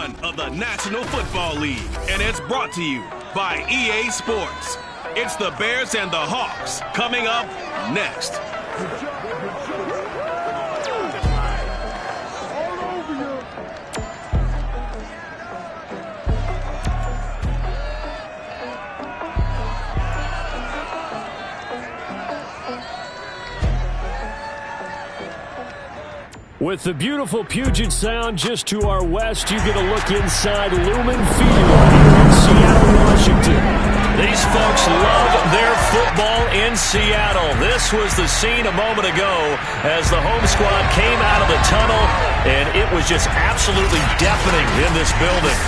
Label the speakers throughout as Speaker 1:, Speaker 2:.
Speaker 1: one of the National Football League, and it's brought to you by EA Sports. It's the Bears and the Hawks coming up next.
Speaker 2: With the beautiful Puget Sound just to our west, you get a look inside Lumen Field here in Seattle, Washington.
Speaker 3: These folks love their football in Seattle. This was the scene a moment ago as the home squad came out of the tunnel, and it was just absolutely deafening in this building.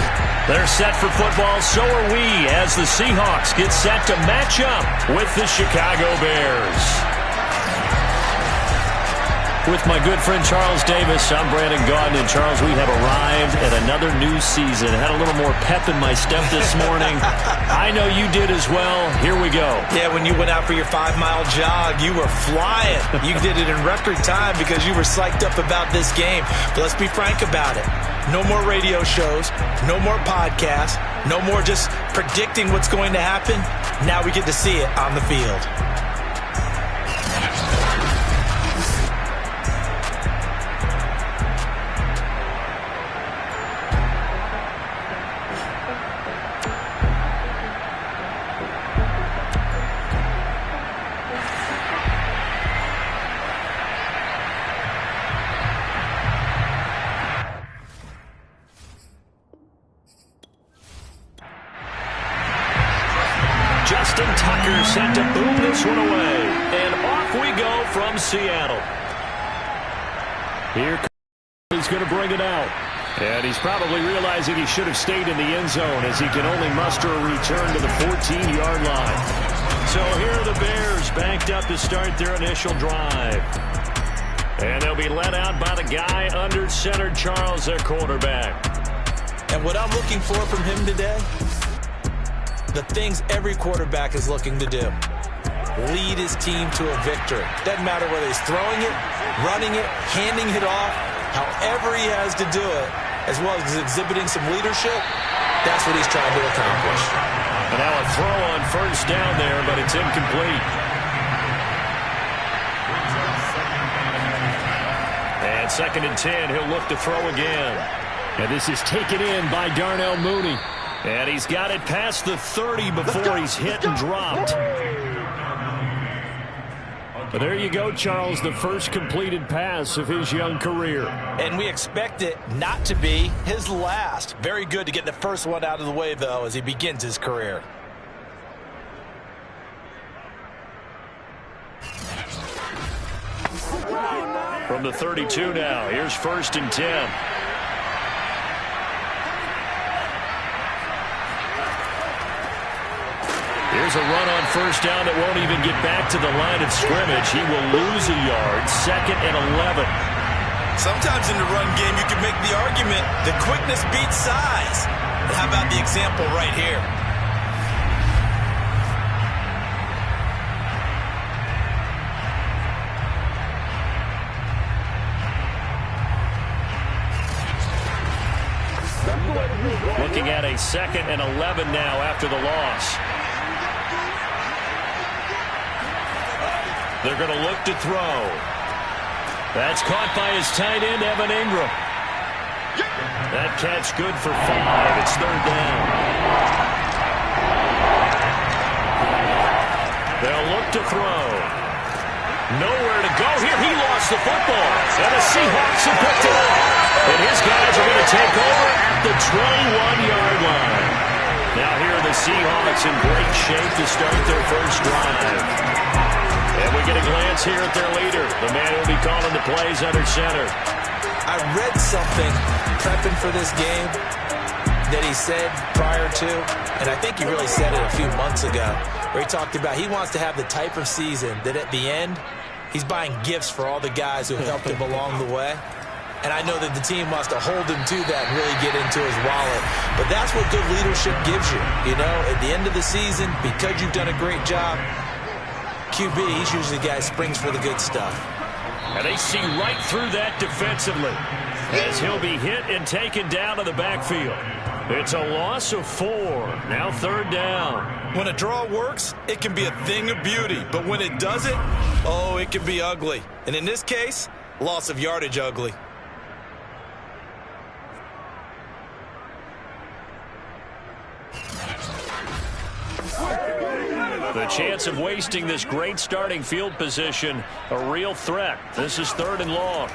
Speaker 3: They're set for football, so are we, as the Seahawks get set to match up with the Chicago Bears. With my good friend Charles Davis, I'm Brandon Gaudin. And Charles, we have arrived at another new season. Had a little more pep in my step this morning. I know you did as well. Here we go.
Speaker 4: Yeah, when you went out for your 5-mile jog, you were flying. You did it in record time because you were psyched up about this game. But let's be frank about it. No more radio shows, no more podcasts, no more just predicting what's going to happen. Now we get to see it on the field.
Speaker 3: Sent to boom this one away. And off we go from Seattle.
Speaker 2: Here he's going to bring it out. And he's probably realizing he should have stayed in the end zone as he can only muster a return to the 14-yard line.
Speaker 3: So here are the Bears backed up to start their initial drive. And they'll be led out by the guy under center, Charles, their quarterback.
Speaker 4: And what I'm looking for from him today, the things every quarterback is looking to do. Lead his team to a victory. Doesn't matter whether he's throwing it, running it, handing it off, however he has to do it, as well as exhibiting some leadership, that's what he's trying to accomplish.
Speaker 3: And now a throw on first down there, but it's incomplete. And 2nd and 10, he'll look to throw again.
Speaker 2: And this is taken in by Darnell Mooney.
Speaker 3: And he's got it past the 30 before he's hit and dropped.
Speaker 2: But there you go, Charles, the first completed pass of his young career.
Speaker 4: And we expect it not to be his last. Very good to get the first one out of the way, though, as he begins his career.
Speaker 3: From the 32 now, here's 1st and 10. Here's a run on first down that won't even get back to the line of scrimmage. He will lose a yard. 2nd and 11.
Speaker 4: Sometimes in the run game, you can make the argument the quickness beats size. And how about the example right here?
Speaker 3: Looking at a 2nd and 11 now after the loss. They're going to look to throw. That's caught by his tight end, Evan Ingram. That catch good for 5. It's 3rd down. They'll look to throw. Nowhere to go here. He lost the football. And the Seahawks have picked it up. And his guys are going to take over at the 21-yard line. Now here are the Seahawks in great shape to start their first drive. And we get a glance here at their leader, the man who will be calling the plays under center.
Speaker 4: I read something prepping for this game that he said prior to, and I think he really said it a few months ago, where he talked about he wants to have the type of season that at the end, he's buying gifts for all the guys who helped him along the way. And I know that the team wants to hold him to that and really get into his wallet. But that's what good leadership gives you. You know, at the end of the season, because you've done a great job, QB, he's usually the guy who springs for the good stuff.
Speaker 3: And they see right through that defensively.
Speaker 2: as he'll be hit and taken down to the backfield. It's a loss of 4. Now 3rd down.
Speaker 4: When a draw works, it can be a thing of beauty. But when it doesn't, oh, it can be ugly. And in this case, loss of yardage ugly.
Speaker 2: The chance of wasting this great starting field position, a real threat. This is 3rd and long.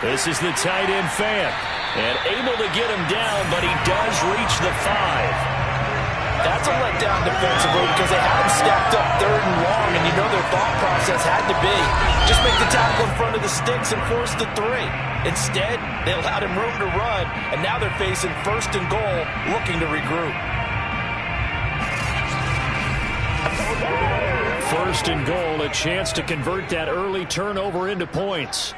Speaker 2: This is the tight end Fant. And able to get him down, but he does reach the 5.
Speaker 4: That's a letdown defensively because they had him stacked up 3rd and long, and you know their thought process had to be just make the tackle in front of the sticks and force the 3. Instead, they allowed him room to run, and now they're facing 1st and goal, looking to regroup.
Speaker 2: 1st and goal, a chance to convert that early turnover into points.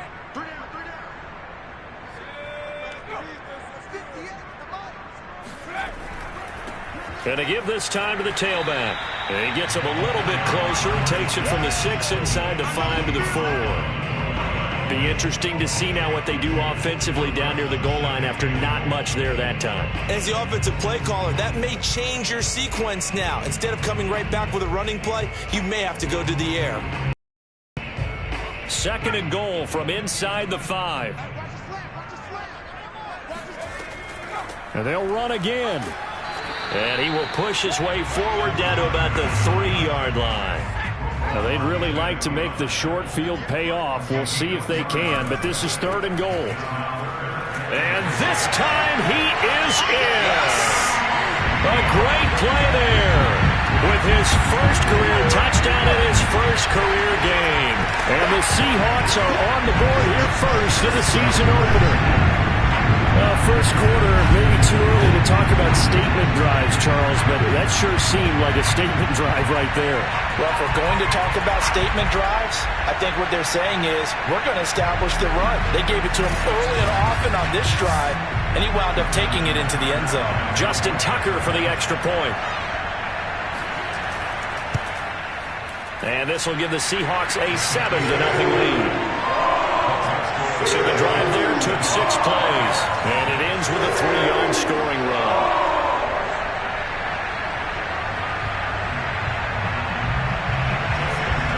Speaker 2: And to give this time to the tailback. And he gets him a little bit closer. Takes it from the 6 inside the 5 to the 4. Be interesting to see now what they do offensively down near the goal line after not much there that time.
Speaker 4: As the offensive play caller, that may change your sequence now. Instead of coming right back with a running play, you may have to go to the air.
Speaker 2: 2nd and goal from inside the 5. And they'll run again. And he will push his way forward down to about the 3-yard line. Now, they'd really like to make the short field pay off. We'll see if they can, but this is 3rd and goal. And this time he is in. A great play there with his first career touchdown in his first career game. And the Seahawks are on the board here first in the season opener. First quarter, maybe too early to talk about statement drives, Charles, but that sure seemed like a statement drive right there.
Speaker 4: Well, if we're going to talk about statement drives, I think what they're saying is we're going to establish the run. They gave it to him early and often on this drive, and he wound up taking it into the end zone.
Speaker 2: Justin Tucker for the extra point. And this will give the Seahawks a 7-0 lead. So the drive there took 6 plays, and it ends with a 3-yard scoring run.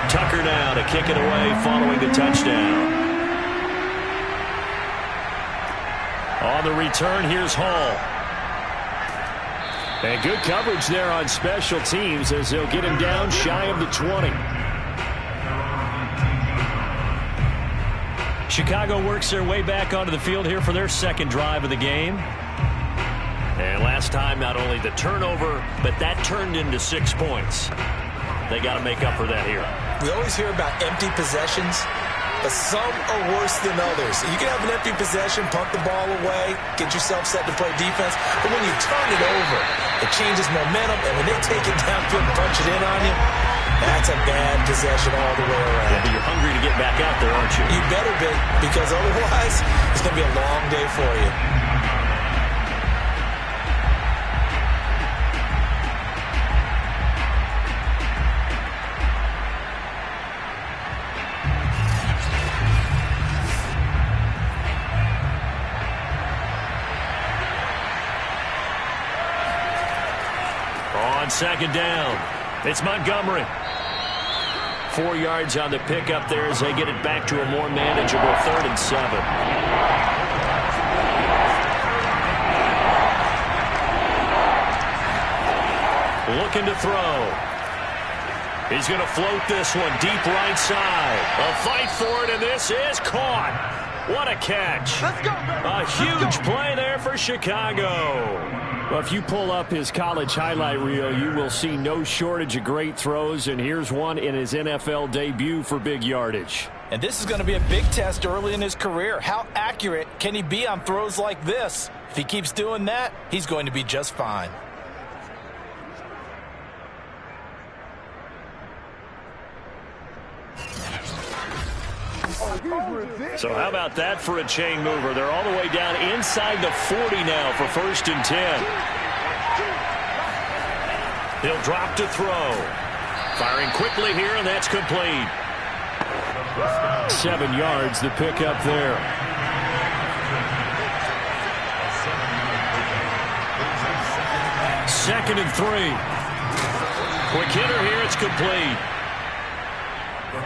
Speaker 2: Tucker now to kick it away following the touchdown. On the return, here's Hall. And good coverage there on special teams as they'll get him down shy of the 20. Chicago works their way back onto the field here for their 2nd drive of the game. And last time, not only the turnover, but that turned into 6 points. They got to make up for that here.
Speaker 4: We always hear about empty possessions, but some are worse than others. You can have an empty possession, punt the ball away, get yourself set to play defense, but when you turn it over, it changes momentum, and when they take it downfield and punch it in on you, that's a bad possession all the way around.
Speaker 2: Yeah, but you're hungry to get back out there, aren't you?
Speaker 4: You better be, because otherwise, it's going to be a long day for you.
Speaker 2: On 2nd down, it's Montgomery. 4 yards on the pickup there as they get it back to a more manageable 3rd and 7. Looking to throw. He's going to float this one deep right side. A fight for it, and this is caught. What a catch.
Speaker 5: Let's go, baby.
Speaker 2: A huge play there for Chicago. Well, if you pull up his college highlight reel, you will see no shortage of great throws, and here's one in his NFL debut for big yardage.
Speaker 4: And this is going to be a big test early in his career. How accurate can he be on throws like this? If he keeps doing that, he's going to be just fine.
Speaker 2: So how about that for a chain mover? They're all the way down inside the 40 now for 1st and 10. He'll drop to throw. Firing quickly here, and that's complete. 7 yards, the pickup there. Second and 3. Quick hitter here, it's complete.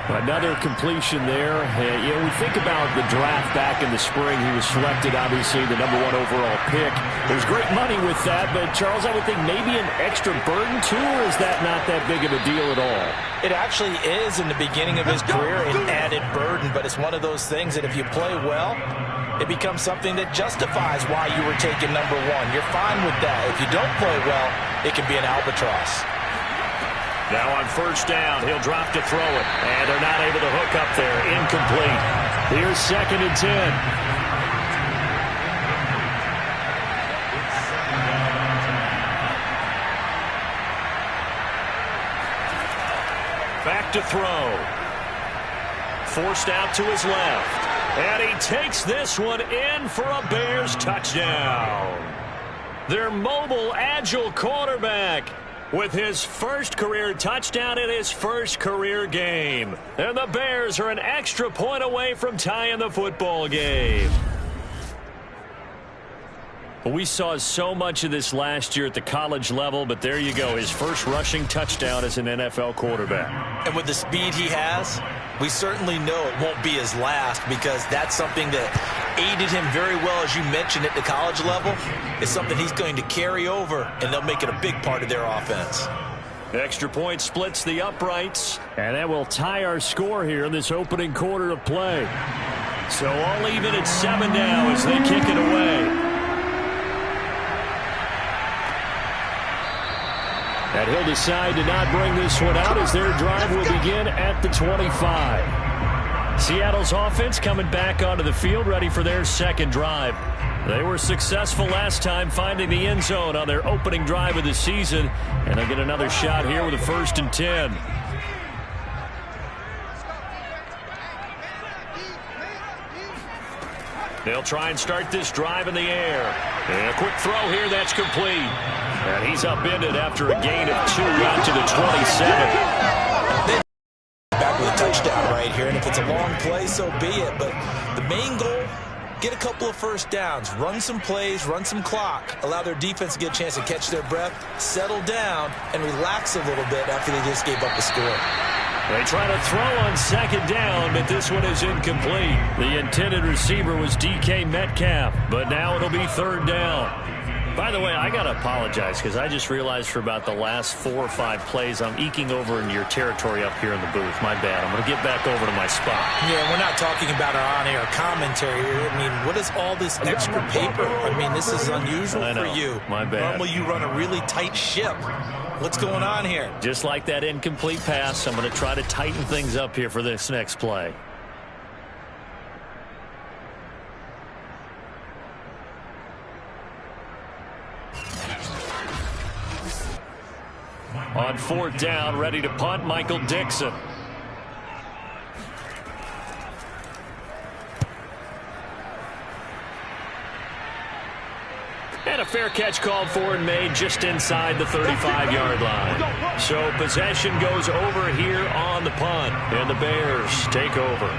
Speaker 2: Another completion there. You know, we think about the draft back in the spring. He was selected, obviously, the #1 overall pick. There's great money with that, but, Charles, I would think maybe an extra burden, too, or is that not that big of a deal at all?
Speaker 4: It actually is in the beginning of his career an added burden, but it's one of those things that if you play well, it becomes something that justifies why you were taken #1. You're fine with that. If you don't play well, it can be an albatross.
Speaker 2: Now on first down, he'll drop to throw it. And they're not able to hook up there. Incomplete. Here's 2nd and 10. Back to throw. Forced out to his left. And he takes this one in for a Bears touchdown. Their mobile, agile quarterback with his first career touchdown in his first career game. And the Bears are an extra point away from tying the football game. We saw so much of this last year at the college level, but there you go, his first rushing touchdown as an NFL quarterback.
Speaker 4: And with the speed he has, we certainly know it won't be his last, because that's something that aided him very well, as you mentioned, at the college level. It's something he's going to carry over, and they'll make it a big part of their offense.
Speaker 2: Extra point splits the uprights, and that will tie our score here in this opening quarter of play. So all even at 7 now as they kick it away. And he'll decide to not bring this one out as their drive will begin at the 25. Seattle's offense coming back onto the field, ready for their second drive. They were successful last time finding the end zone on their opening drive of the season, and they'll get another shot here with a 1st and 10. They'll try and start this drive in the air. And a quick throw here, that's complete. And he's upended after a gain of 2 out to the 27.
Speaker 4: Back with a touchdown right here, and if it's a long play, so be it. But the main goal, get a couple of first downs, run some plays, run some clock, allow their defense to get a chance to catch their breath, settle down, and relax a little bit after they just gave up a score.
Speaker 2: They try to throw on 2nd down, but this one is incomplete. The intended receiver was DK Metcalf, but now it'll be 3rd down. By the way, I got to apologize because I just realized for about the last 4 or 5 plays, I'm eking over into your territory up here in the booth. My bad. I'm going to get back over to my spot.
Speaker 4: Yeah, we're not talking about our on-air commentary here. I mean, what is all this extra paper? I mean, this is unusual for you.
Speaker 2: My bad.
Speaker 4: Normally you run a really tight ship. What's going on here?
Speaker 2: Just like that incomplete pass, I'm going to try to tighten things up here for this next play. On 4th down, ready to punt, Michael Dixon. And a fair catch called for and made just inside the 35-yard line. So possession goes over here on the punt, and the Bears take over.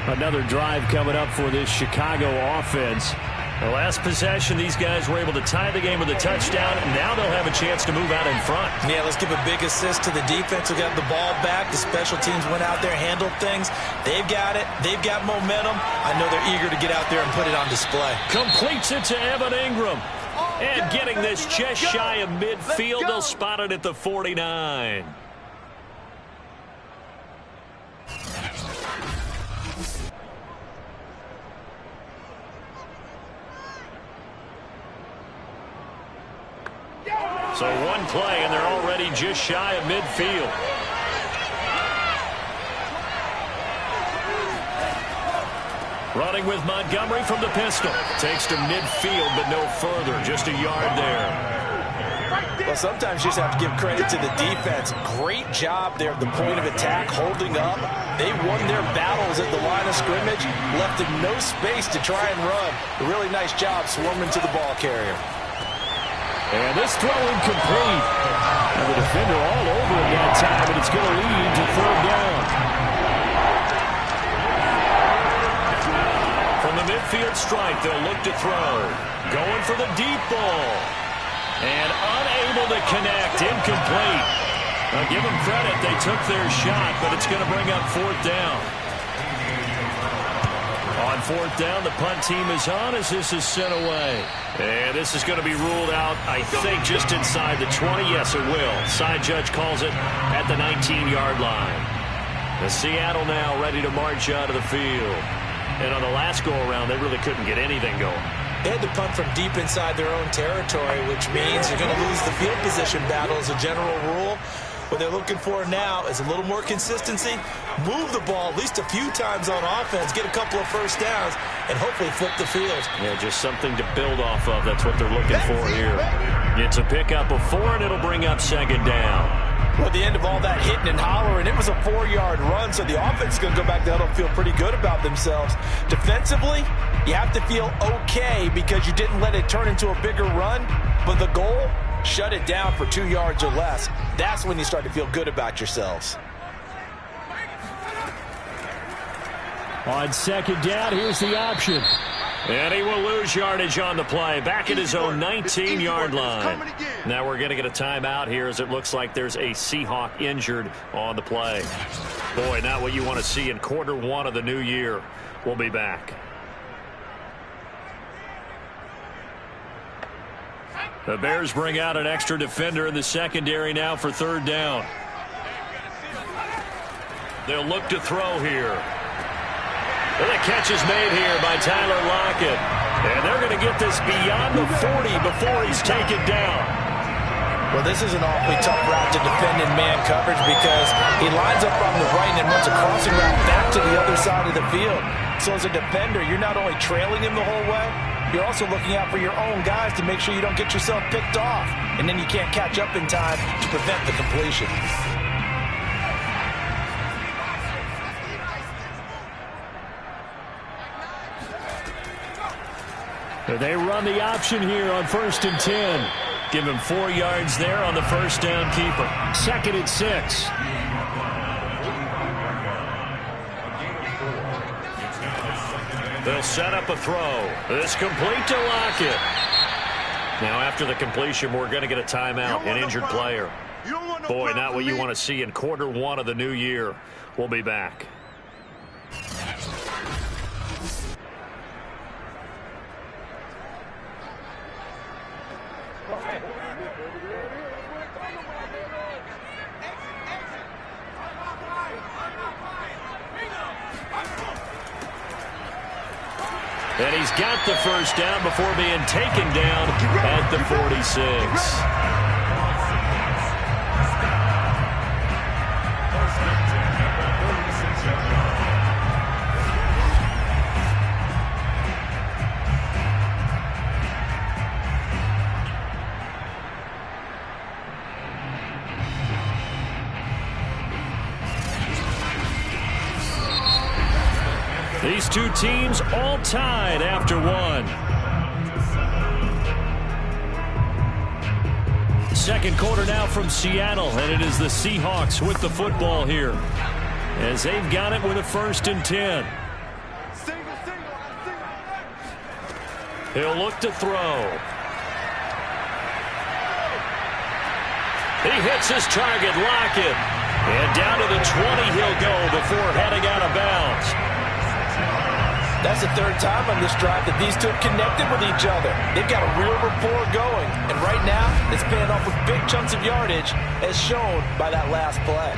Speaker 2: Another drive coming up for this Chicago offense. The last possession, these guys were able to tie the game with a touchdown, and now they'll have a chance to move out in front.
Speaker 4: Yeah, let's give a big assist to the defense who got the ball back. The special teams went out there, handled things. They've got it. They've got momentum. I know they're eager to get out there and put it on display.
Speaker 2: Completes it to Evan Ingram. And getting this just shy of midfield, they'll spot it at the 49. So one play, and they're already just shy of midfield. Running with Montgomery from the pistol. Takes to midfield, but no further. Just a yard there.
Speaker 4: Well, sometimes you just have to give credit to the defense. Great job there at the point of attack, holding up. They won their battles at the line of scrimmage, left them no space to try and run. A really nice job swarming to the ball carrier.
Speaker 2: And this throw incomplete. And the defender all over it that time, but it's going to lead to 3rd down. the midfield stripe. They'll look to throw. Going for the deep ball. And unable to connect. Incomplete. Now give them credit. They took their shot, but it's going to bring up fourth down. On fourth down, the punt team is on as this is sent away. And this is going to be ruled out, I think, just inside the 20. Yes, it will. Side judge calls it at the 19-yard line. The Seattle now ready to march out of the field. And on the last go-around, they really couldn't get anything going.
Speaker 4: They had to punt from deep inside their own territory, which means you're going to lose the field position battle as a general rule. What they're looking for now is a little more consistency, move the ball at least a few times on offense, get a couple of first downs, and hopefully flip the field.
Speaker 2: Yeah, just something to build off of. That's what they're looking for here. It's a pickup of 4, and it'll bring up second down.
Speaker 4: Well, at the end of all that hitting and hollering, it was a 4-yard run, so the offense is going to go back there and feel pretty good about themselves. Defensively, you have to feel okay because you didn't let it turn into a bigger run, but the goal, shut it down for 2 yards or less. That's when you start to feel good about yourselves.
Speaker 2: On second down, here's the option. And he will lose yardage on the play. Back at his own 19-yard line. Now we're going to get a timeout here as it looks like there's a Seahawk injured on the play. Boy, not what you want to see in quarter one of the new year. We'll be back. The Bears bring out an extra defender in the secondary now for third down. They'll look to throw here. And the catch is made here by Tyler Lockett. And they're going to get this beyond the 40 before he's taken down.
Speaker 4: Well, this is an awfully tough route to defend in man coverage because he lines up on the right and then runs a crossing route back to the other side of the field. So as a defender, you're not only trailing him the whole way, you're also looking out for your own guys to make sure you don't get yourself picked off. And then you can't catch up in time to prevent the completion.
Speaker 2: They run the option here on 1st and 10. Give him 4 yards there on the first down keeper. 2nd and 6. They'll set up a throw. This complete to Lockett. Now after the completion, we're going to get a timeout, an injured player. Boy, not what you want to see in quarter one of the new year. We'll be back. And he's got the first down before being taken down at the 46. These two teams all tied after one. Second quarter now from Seattle, and it is the Seahawks with the football here as they've got it with a 1st and 10. He'll look to throw. He hits his target, Lockett. And down to the 20 he'll go before heading out of bounds.
Speaker 4: That's the 3rd time on this drive that these two have connected with each other. They've got a real rapport going. And right now, it's paying off with big chunks of yardage, as shown by that last play.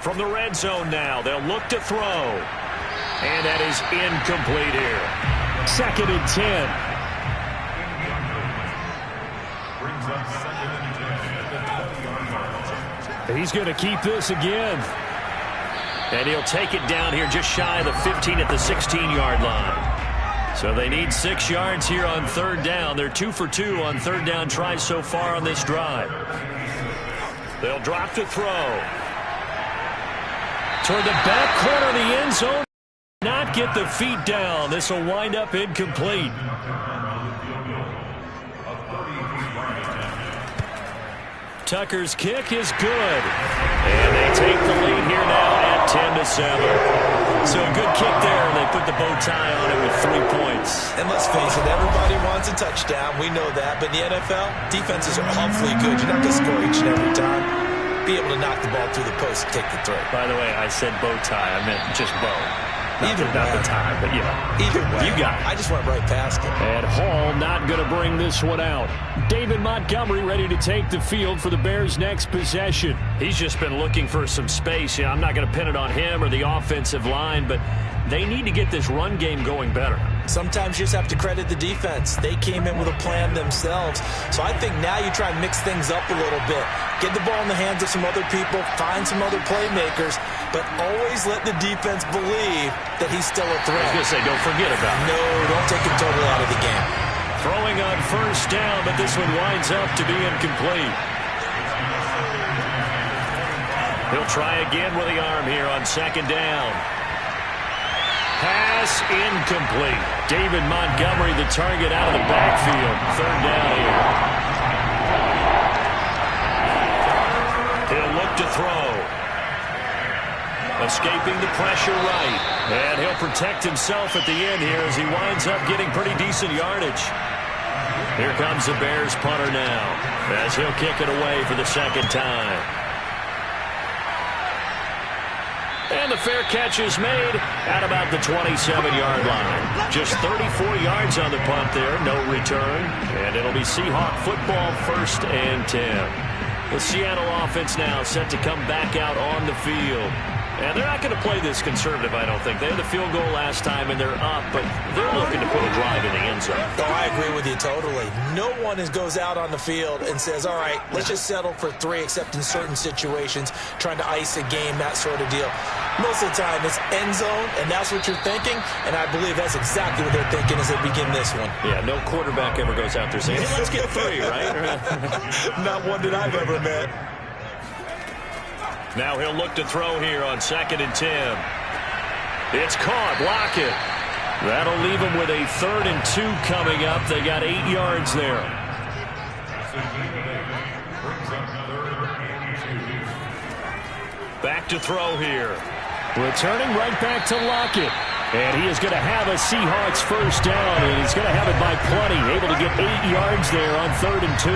Speaker 2: From the red zone now, they'll look to throw. And that is incomplete here. 2nd and 10. He's going to keep this again. And he'll take it down here just shy of the 15 at the 16-yard line. So they need 6 yards here on 3rd down. They're 2 for 2 on 3rd down tries so far on this drive. They'll drop to throw. Toward the back corner of the end zone. Not get the feet down. This will wind up incomplete. Tucker's kick is good. And they take the lead here now at 10-7. So a good kick there. They put the bow tie on it with 3 points.
Speaker 4: And let's face it, everybody wants a touchdown. We know that. But in the NFL, defenses are awfully good. You're not going to score each and every time. Be able to knock the ball through the post and take the throw.
Speaker 2: By the way, I said bow tie. I meant just bow. Not the tie, but
Speaker 4: Either way.
Speaker 2: You got it.
Speaker 4: I just went right past it.
Speaker 2: And Hall not going to bring this one out. David Montgomery ready to take the field for the Bears' next possession. He's just been looking for some space. I'm not going to pin it on him or the offensive line, but they need to get this run game going better.
Speaker 4: Sometimes you just have to credit the defense. They came in with a plan themselves. So I think now you try and mix things up a little bit. Get the ball in the hands of some other people, find some other playmakers, but always let the defense believe that he's still a threat.
Speaker 2: I was going to say, don't forget about it.
Speaker 4: No, don't take him totally out of the game.
Speaker 2: Throwing on first down, but this one winds up to be incomplete. He'll try again with the arm here on second down. Pass incomplete. David Montgomery, the target out of the backfield. Third down here. He'll look to throw. Escaping the pressure right. And he'll protect himself at the end here as he winds up getting pretty decent yardage. Here comes the Bears punter now as he'll kick it away for the second time. And the fair catch is made at about the 27-yard line. Just 34 yards on the punt there, no return. And it'll be Seahawk football, 1st and 10. The Seattle offense now set to come back out on the field. And they're not going to play this conservative, I don't think. They had the field goal last time, and they're up, but they're looking to put a drive in the end zone.
Speaker 4: Oh, I agree with you totally. No one goes out on the field and says, all right, let's just settle for 3, except in certain situations, trying to ice a game, that sort of deal. Most of the time, it's end zone, and that's what you're thinking, and I believe that's exactly what they're thinking as they begin this one.
Speaker 2: Yeah, no quarterback ever goes out there saying, hey, let's get 3, right?
Speaker 4: Not one that I've ever met.
Speaker 2: Now he'll look to throw here on 2nd and 10. It's caught. Lockett. That'll leave him with a 3rd and 2 coming up. They got 8 yards there. Back to throw here. Returning right back to Lockett. And he is going to have a Seahawks first down, and he's going to have it by plenty. Able to get 8 yards there on 3rd and 2.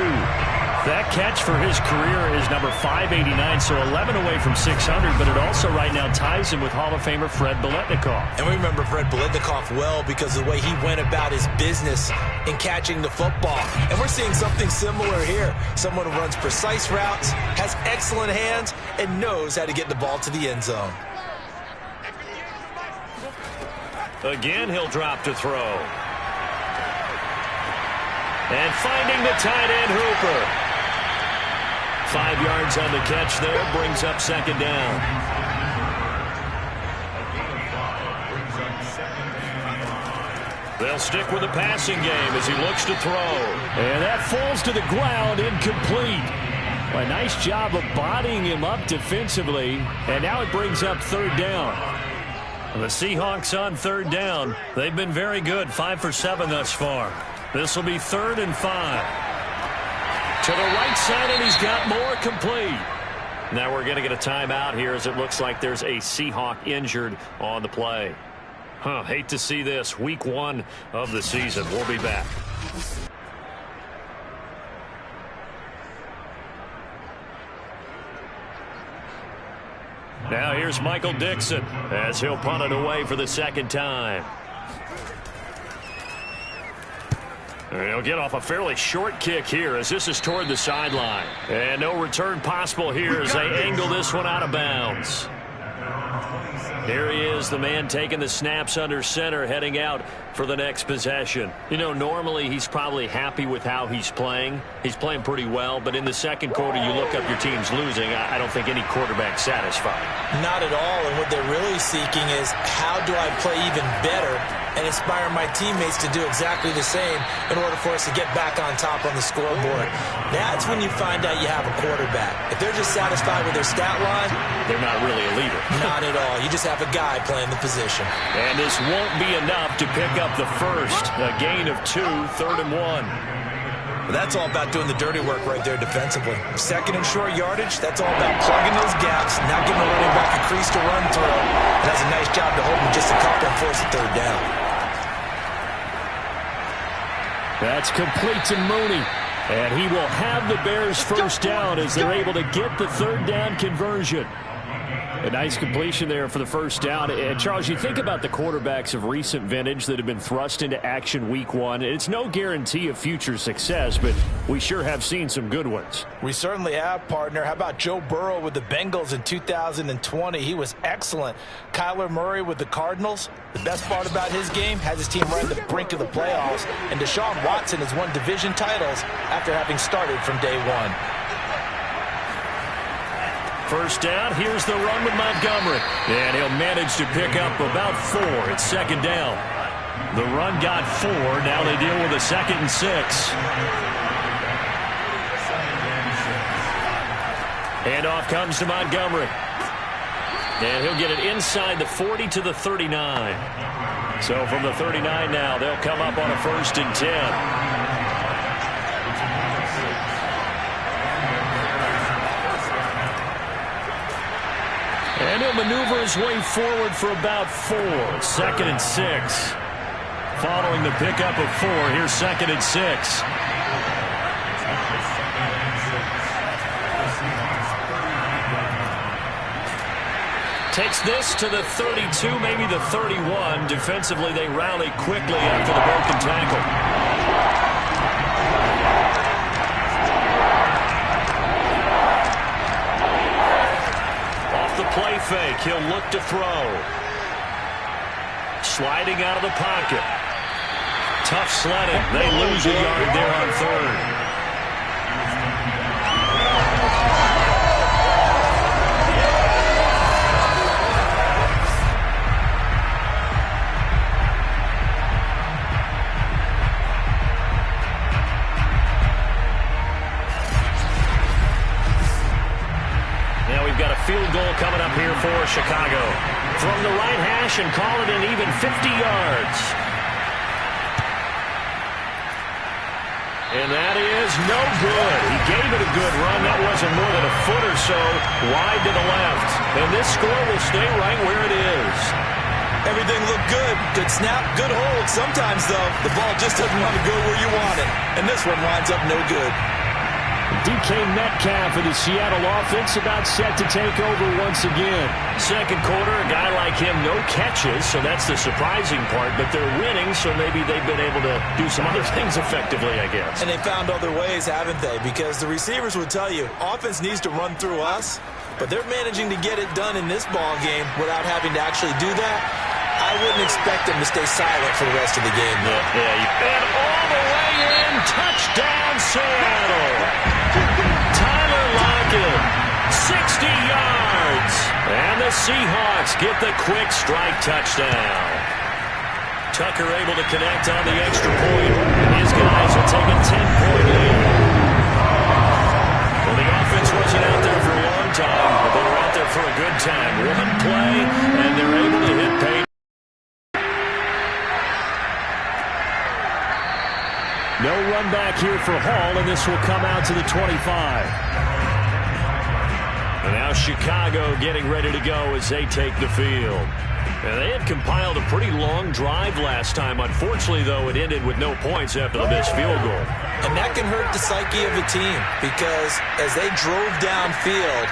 Speaker 2: That catch for his career is number 589, so 11 away from 600, but it also right now ties him with Hall of Famer Fred Biletnikoff.
Speaker 4: And we remember Fred Biletnikoff well because of the way he went about his business in catching the football. And we're seeing something similar here. Someone who runs precise routes, has excellent hands, and knows how to get the ball to the end zone.
Speaker 2: Again, he'll drop to throw. And finding the tight end, Hooper. 5 yards on the catch there, brings up second down. They'll stick with the passing game as he looks to throw. And that falls to the ground, incomplete. Well, a nice job of bodying him up defensively, and now it brings up 3rd down. The Seahawks on 3rd down. They've been very good, 5 for 7 thus far. This will be 3rd and 5. To the right side, and he's got more, complete. Now we're going to get a timeout here as it looks like there's a Seahawk injured on the play. Hate to see this. Week 1 of the season. We'll be back. Now here's Michael Dixon as he'll punt it away for the second time. He'll get off a fairly short kick here as this is toward the sideline. And no return possible here as they angle this one out of bounds. Here he is, the man taking the snaps under center, heading out for the next possession. You know, normally he's probably happy with how he's playing. He's playing pretty well, but in the second quarter, you look up your team's losing. I don't think any quarterback's satisfied.
Speaker 4: Not at all, and what they're really seeking is how do I play even better and inspire my teammates to do exactly the same in order for us to get back on top on the scoreboard. That's when you find out you have a quarterback. If they're just satisfied with their stat line,
Speaker 3: they're not really a leader.
Speaker 4: Not at all. You just have a guy playing the position.
Speaker 3: And this won't be enough to pick up the first. A gain of 2, 3rd and 1.
Speaker 4: But that's all about doing the dirty work right there defensively. Second and short yardage, that's all about plugging those gaps, not giving the running back a crease to run through. And that's a nice job to hold him just a couple and force a 3rd down.
Speaker 2: That's complete to Mooney. And he will have the Bears first down as they're able to get the 3rd down conversion. A nice completion there for the first down. And Charles, you think about the quarterbacks of recent vintage that have been thrust into action week 1. It's no guarantee of future success, but we sure have seen some good ones.
Speaker 4: We certainly have, partner. How about Joe Burrow with the Bengals in 2020? He was excellent. Kyler Murray with the Cardinals. The best part about his game, has his team right at the brink of the playoffs. And Deshaun Watson has won division titles after having started from day 1.
Speaker 3: First down, here's the run with Montgomery. And he'll manage to pick up about 4. It's 2nd down. The run got 4. Now they deal with a 2nd and 6. Handoff comes to Montgomery. And he'll get it inside the 40 to the 39. So from the 39 now, they'll come up on a 1st and 10. And he'll maneuver his way forward for about 4. 2nd and 6. Following the pickup of 4, here's 2nd and 6. Takes this to the 32, maybe the 31. Defensively, they rally quickly after the broken tackle. Play fake. He'll look to throw. Sliding out of the pocket. Tough sledding. They lose a yard there on 3rd. Field goal coming up here for Chicago. From the right hash and call it an even 50 yards. And that is no good. He gave it a good run. That wasn't more than a foot or so wide to the left. And this score will stay right where it is.
Speaker 4: Everything looked good. Good snap, good hold. Sometimes, though, the ball just doesn't want to go where you want it. And this one winds up no good.
Speaker 2: DK Metcalf of the Seattle offense about set to take over once again.
Speaker 3: Second quarter, a guy like him, no catches, so that's the surprising part. But they're winning, so maybe they've been able to do some other things effectively, I guess.
Speaker 4: And they found other ways, haven't they? Because the receivers would tell you, offense needs to run through us, but they're managing to get it done in this ball game without having to actually do that. I wouldn't expect them to stay silent for the rest of the game, though.
Speaker 3: Yeah. And all the way in, touchdown Seattle. Tyler Lockett, 60 yards. And the Seahawks get the quick strike touchdown. Tucker able to connect on the extra point. His guys will take a 10-point lead. Well, the offense wasn't out there for a long time, but they were out there for a good time. One play, and they're able to hit pay.
Speaker 2: No run back here for Hall, and this will come out to the 25.
Speaker 3: And now Chicago getting ready to go as they take the field. And they had compiled a pretty long drive last time. Unfortunately, though, it ended with no points after the missed field goal.
Speaker 4: And that can hurt the psyche of a team because as they drove downfield,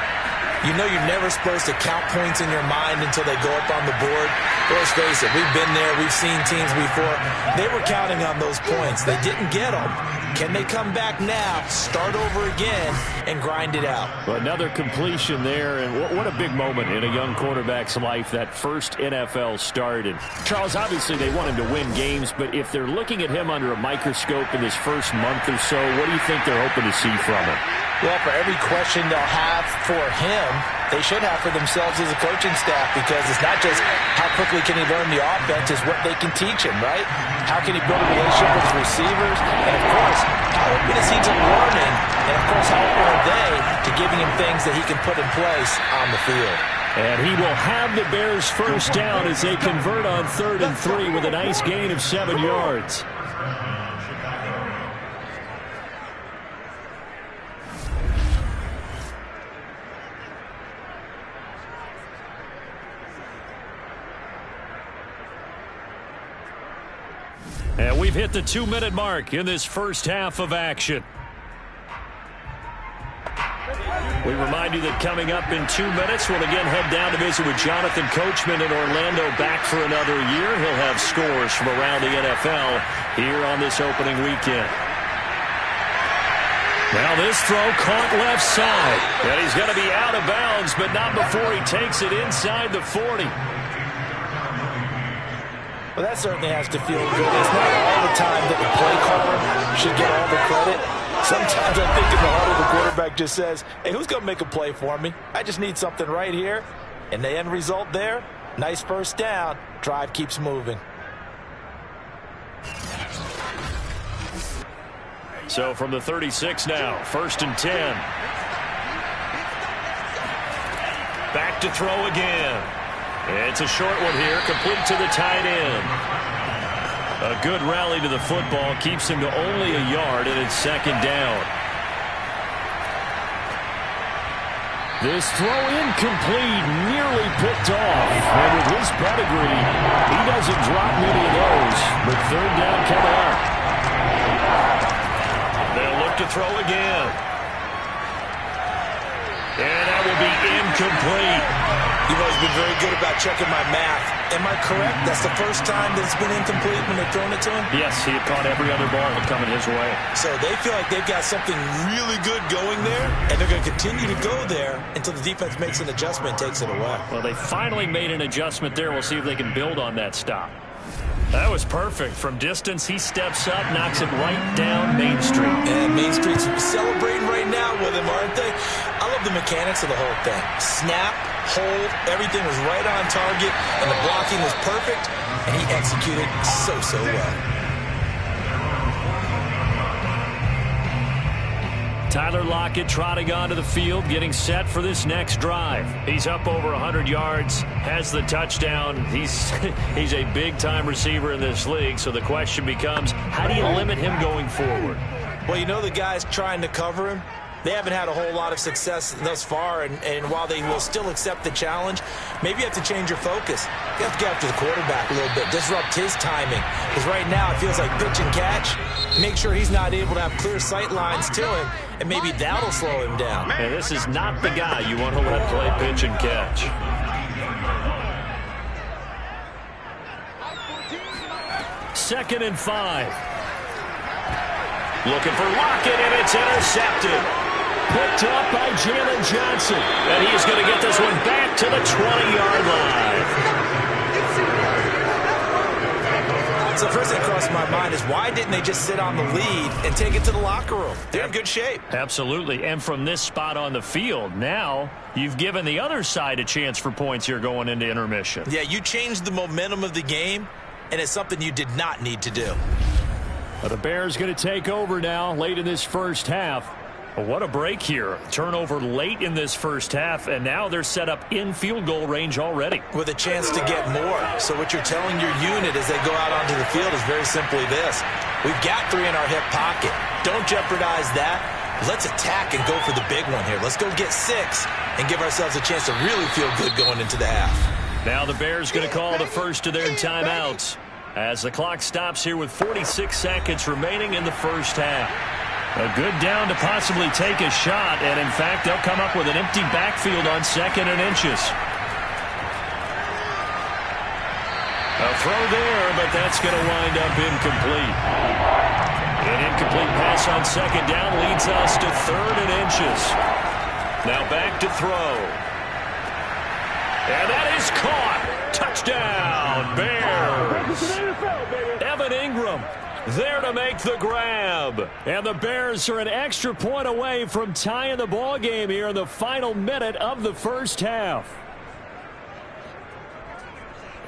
Speaker 4: you know you're never supposed to count points in your mind until they go up on the board. But let's face it, we've been there. We've seen teams before. They were counting on those points. They didn't get them. Can they come back now, start over again, and grind it out?
Speaker 2: Well, another completion there, and what a big moment in a young quarterback's life, that first NFL start. And Charles, obviously they want him to win games, but if they're looking at him under a microscope in this first month or so, what do you think they're hoping to see from him?
Speaker 4: Well, for every question they'll have for him, they should have for themselves as a coaching staff, because it's not just how quickly can he learn the offense, it's what they can teach him, right? How can he build a relationship with his receivers? And, of course, how open is he to learning? And, of course, how open are they to giving him things that he can put in place on the field?
Speaker 2: And he will have the Bears first down as they convert on 3rd and 3 with a nice gain of 7 yards. And we've hit the 2-minute mark in this first half of action. We remind you that coming up in 2 minutes, we'll again head down to visit with Jonathan Coachman in Orlando, back for another year. He'll have scores from around the NFL here on this opening weekend. Now this throw caught left side. And he's going to be out of bounds, but not before he takes it inside the 40.
Speaker 4: Well, that certainly has to feel good. It's not all the time that the play caller should get all the credit. Sometimes I think in the huddle, the quarterback just says, hey, who's going to make a play for me? I just need something right here. And the end result there, nice first down. Drive keeps moving.
Speaker 2: So from the 36 now, 1st and 10. Back to throw again. It's a short one here, complete to the tight end. A good rally to the football keeps him to only a yard, and it's 2nd down. This throw incomplete, nearly picked off. And with his pedigree, he doesn't drop many of those. But 3rd down coming up. They'll look to throw again. And that will be incomplete.
Speaker 4: You've always been very good about checking my math. Am I correct? That's the first time that it's been incomplete when they've thrown it to him?
Speaker 2: Yes, he had caught every other ball coming his way.
Speaker 4: So they feel like they've got something really good going there, and they're going to continue to go there until the defense makes an adjustment and takes it away.
Speaker 2: Well, they finally made an adjustment there. We'll see if they can build on that stop. That was perfect. From distance, he steps up, knocks it right down Main Street.
Speaker 4: And Main Street's celebrating right now with him, aren't they? I love the mechanics of the whole thing. Snap, hold, everything was right on target, and the blocking was perfect, and he executed so well.
Speaker 2: Tyler Lockett trotting onto the field, getting set for this next drive. He's up over 100 yards, has the touchdown. He's a big-time receiver in this league, so the question becomes, how do you limit him going forward?
Speaker 4: Well, you know the guys trying to cover him, they haven't had a whole lot of success thus far, and while they will still accept the challenge, maybe you have to change your focus. You have to get after the quarterback a little bit, disrupt his timing, because right now it feels like pitch and catch. Make sure he's not able to have clear sight lines to him, and maybe that'll slow him down.
Speaker 2: And this is not the guy you want to let play pitch and catch. Second and 5. Looking for Lockett, and it's intercepted. Picked up by Jalen Johnson. And he's going to get this one back to the 20-yard line.
Speaker 4: So first thing that crossed my mind is, why didn't they just sit on the lead and take it to the locker room? They're in good shape.
Speaker 2: Absolutely. And from this spot on the field, now you've given the other side a chance for points here going into intermission.
Speaker 4: Yeah, you changed the momentum of the game, and it's something you did not need to do.
Speaker 2: Well, the Bears going to take over now late in this first half. Well, what a break here. Turnover late in this first half, and now they're set up in field goal range already.
Speaker 4: With a chance to get more. So what you're telling your unit as they go out onto the field is very simply this. We've got 3 in our hip pocket. Don't jeopardize that. Let's attack and go for the big one here. Let's go get 6 and give ourselves a chance to really feel good going into the half.
Speaker 2: Now the Bears going to call the first of their timeouts as the clock stops here with 46 seconds remaining in the first half. A good down to possibly take a shot, and in fact, they'll come up with an empty backfield on 2nd and inches. A throw there, but that's going to wind up incomplete. An incomplete pass on 2nd down leads us to 3rd and inches. Now back to throw. And that is caught. Touchdown, Bears. Evan Ingram there to make the grab. And the Bears are an extra point away from tying the ball game here in the final minute of the first half.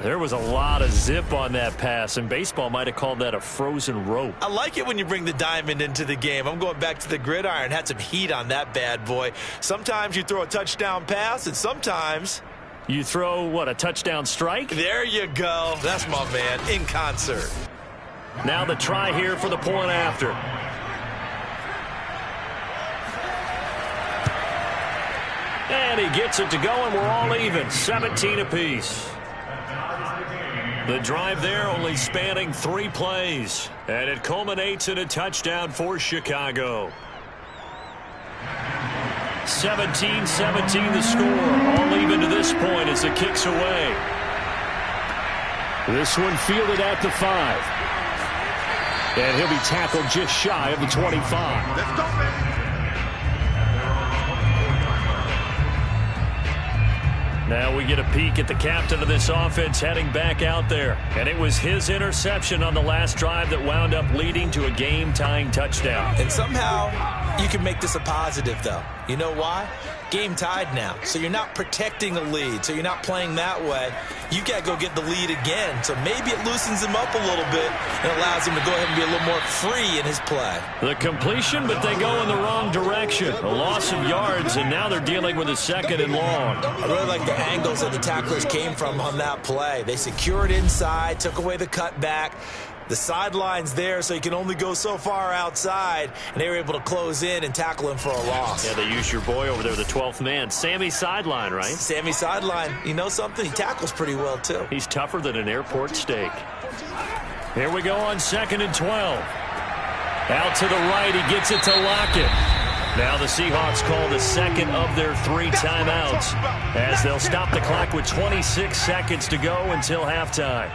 Speaker 2: There was a lot of zip on that pass, and baseball might have called that a frozen rope.
Speaker 4: I like it when you bring the diamond into the game. I'm going back to the gridiron. Had some heat on that bad boy. Sometimes you throw a touchdown pass, and sometimes
Speaker 2: you throw, what, a touchdown strike?
Speaker 4: There you go. That's my man, in concert.
Speaker 2: Now the try here for the point after. And he gets it to go, and we're all even, 17 apiece. The drive there only spanning 3 plays, and it culminates in a touchdown for Chicago. 17-17 the score, all even to this point as it kicks away. This one fielded at the 5. And he'll be tackled just shy of the 25.
Speaker 5: Let's go, man.
Speaker 2: Now we get a peek at the captain of this offense heading back out there. And it was his interception on the last drive that wound up leading to a game-tying touchdown.
Speaker 4: And somehow you can make this a positive, though. You know why? Game tied now. So you're not protecting a lead. So you're not playing that way. You got to go get the lead again. So maybe it loosens him up a little bit and allows him to go ahead and be a little more free in his play.
Speaker 2: The completion, but they go in the wrong direction. A loss of yards, and now they're dealing with a 2nd and long.
Speaker 4: I really like the angles that the tacklers came from on that play. They secured inside, took away the cutback. The sideline's there, so you can only go so far outside, and they were able to close in and tackle him for a loss.
Speaker 2: Yeah, they used your boy over there, the 12th man. Sammy Sideline, right?
Speaker 4: Sammy Sideline. You know something? He tackles pretty well, too.
Speaker 2: He's tougher than an airport steak. Here we go on 2nd and 12. Out to the right, he gets it to Lockett. Now the Seahawks call the 2nd of their 3 timeouts as they'll stop the clock with 26 seconds to go until halftime.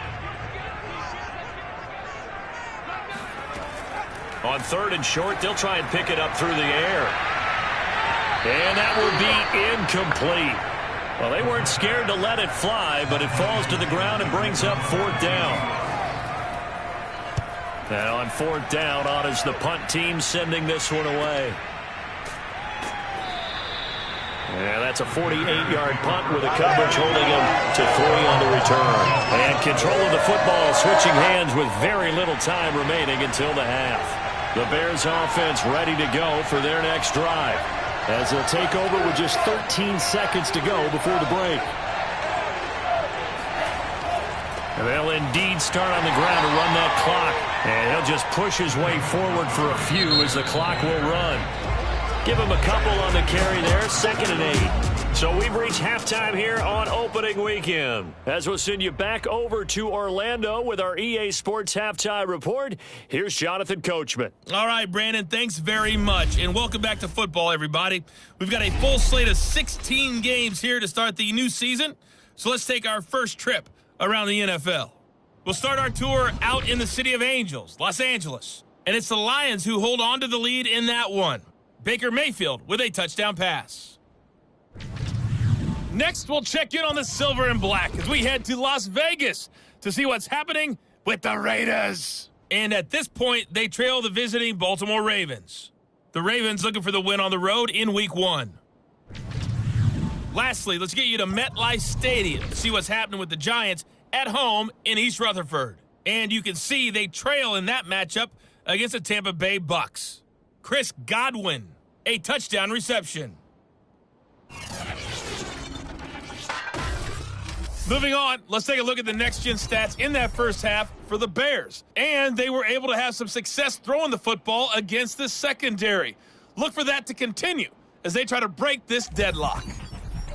Speaker 2: On 3rd and short, they'll try and pick it up through the air. And that will be incomplete. Well, they weren't scared to let it fly, but it falls to the ground and brings up 4th down. Now on 4th down, on is the punt team sending this one away. Yeah, that's a 48-yard punt with a coverage holding him to 3 on the return. And control of the football switching hands with very little time remaining until the half. The Bears offense ready to go for their next drive as they'll take over with just 13 seconds to go before the break. And they'll indeed start on the ground to run that clock. And he'll just push his way forward for a few as the clock will run. Give him a couple on the carry there, 2nd and 8. So we've reached halftime here on opening weekend. As we'll send you back over to Orlando with our EA Sports Halftime Report, here's Jonathan Coachman.
Speaker 6: All right, Brandon, thanks very much. And welcome back to football, everybody. We've got a full slate of 16 games here to start the new season. So let's take our first trip around the NFL. We'll start our tour out in the City of Angels, Los Angeles. And it's the Lions who hold on to the lead in that one. Baker Mayfield with a touchdown pass. Next, we'll check in on the silver and black as we head to Las Vegas to see what's happening with the Raiders. And at this point, they trail the visiting Baltimore Ravens. The Ravens looking for the win on the road in Week 1. Lastly, let's get you to MetLife Stadium to see what's happening with the Giants at home in East Rutherford. And you can see they trail in that matchup against the Tampa Bay Bucks. Chris Godwin, a touchdown reception. Moving on, let's take a look at the next-gen stats in that first half for the Bears. And they were able to have some success throwing the football against the secondary. Look for that to continue as they try to break this deadlock.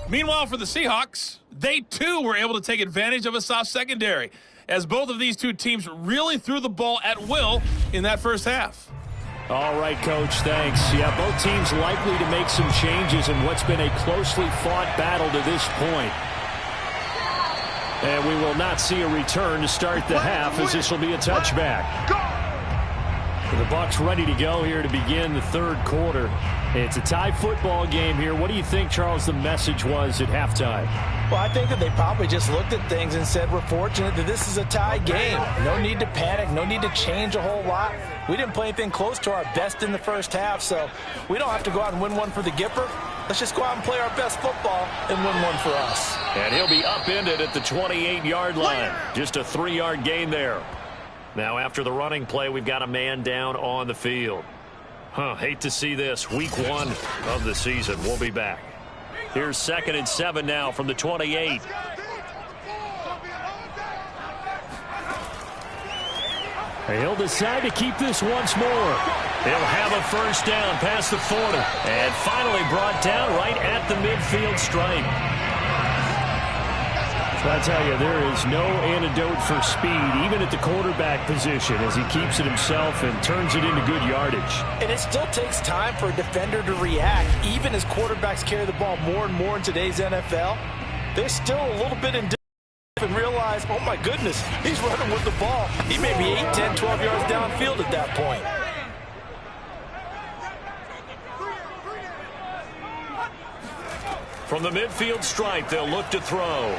Speaker 6: Meanwhile, for the Seahawks, they too were able to take advantage of a soft secondary as both of these two teams really threw the ball at will in that first half.
Speaker 2: All right, Coach, thanks. Yeah, both teams likely to make some changes in what's been a closely fought battle to this point. And we will not see a return to start the half as this will be a touchback. The Bucs ready to go here to begin the third quarter. It's a tie football game here. What do you think, Charles, the message was at halftime?
Speaker 4: Well, I think that they probably just looked at things and said, we're fortunate that this is a tie game. No need to panic. No need to change a whole lot. We didn't play anything close to our best in the first half, so we don't have to go out and win one for the Gipper. Let's just go out and play our best football and win one for us.
Speaker 3: And he'll be upended at the 28-yard line. Just a 3-yard gain there. Now, after the running play, we've got a man down on the field. Hate to see this. Week 1 of the season. We'll be back. Here's 2nd and 7 now from the 28.
Speaker 2: He'll decide to keep this once more.
Speaker 3: He'll have a first down past the 40. And finally brought down right at the midfield stripe.
Speaker 2: I tell you, there is no antidote for speed, even at the quarterback position, as he keeps it himself and turns it into good yardage.
Speaker 4: And it still takes time for a defender to react. Even as quarterbacks carry the ball more and more in today's NFL, they're still a little bit indifferent and realize, oh my goodness, he's running with the ball. He may be 8, 10, 12 yards downfield at that point.
Speaker 3: From the midfield stripe, they'll look to throw.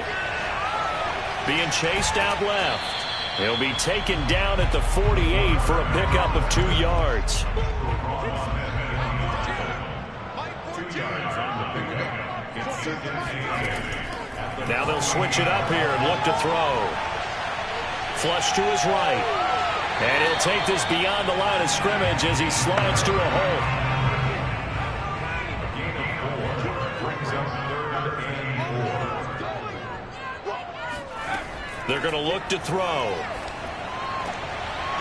Speaker 3: Being chased out left. He'll be taken down at the 48 for a pickup of 2 yards. Now they'll switch it up here and look to throw. Flush to his right. And he'll take this beyond the line of scrimmage as he slides to a hole. They're going to look to throw.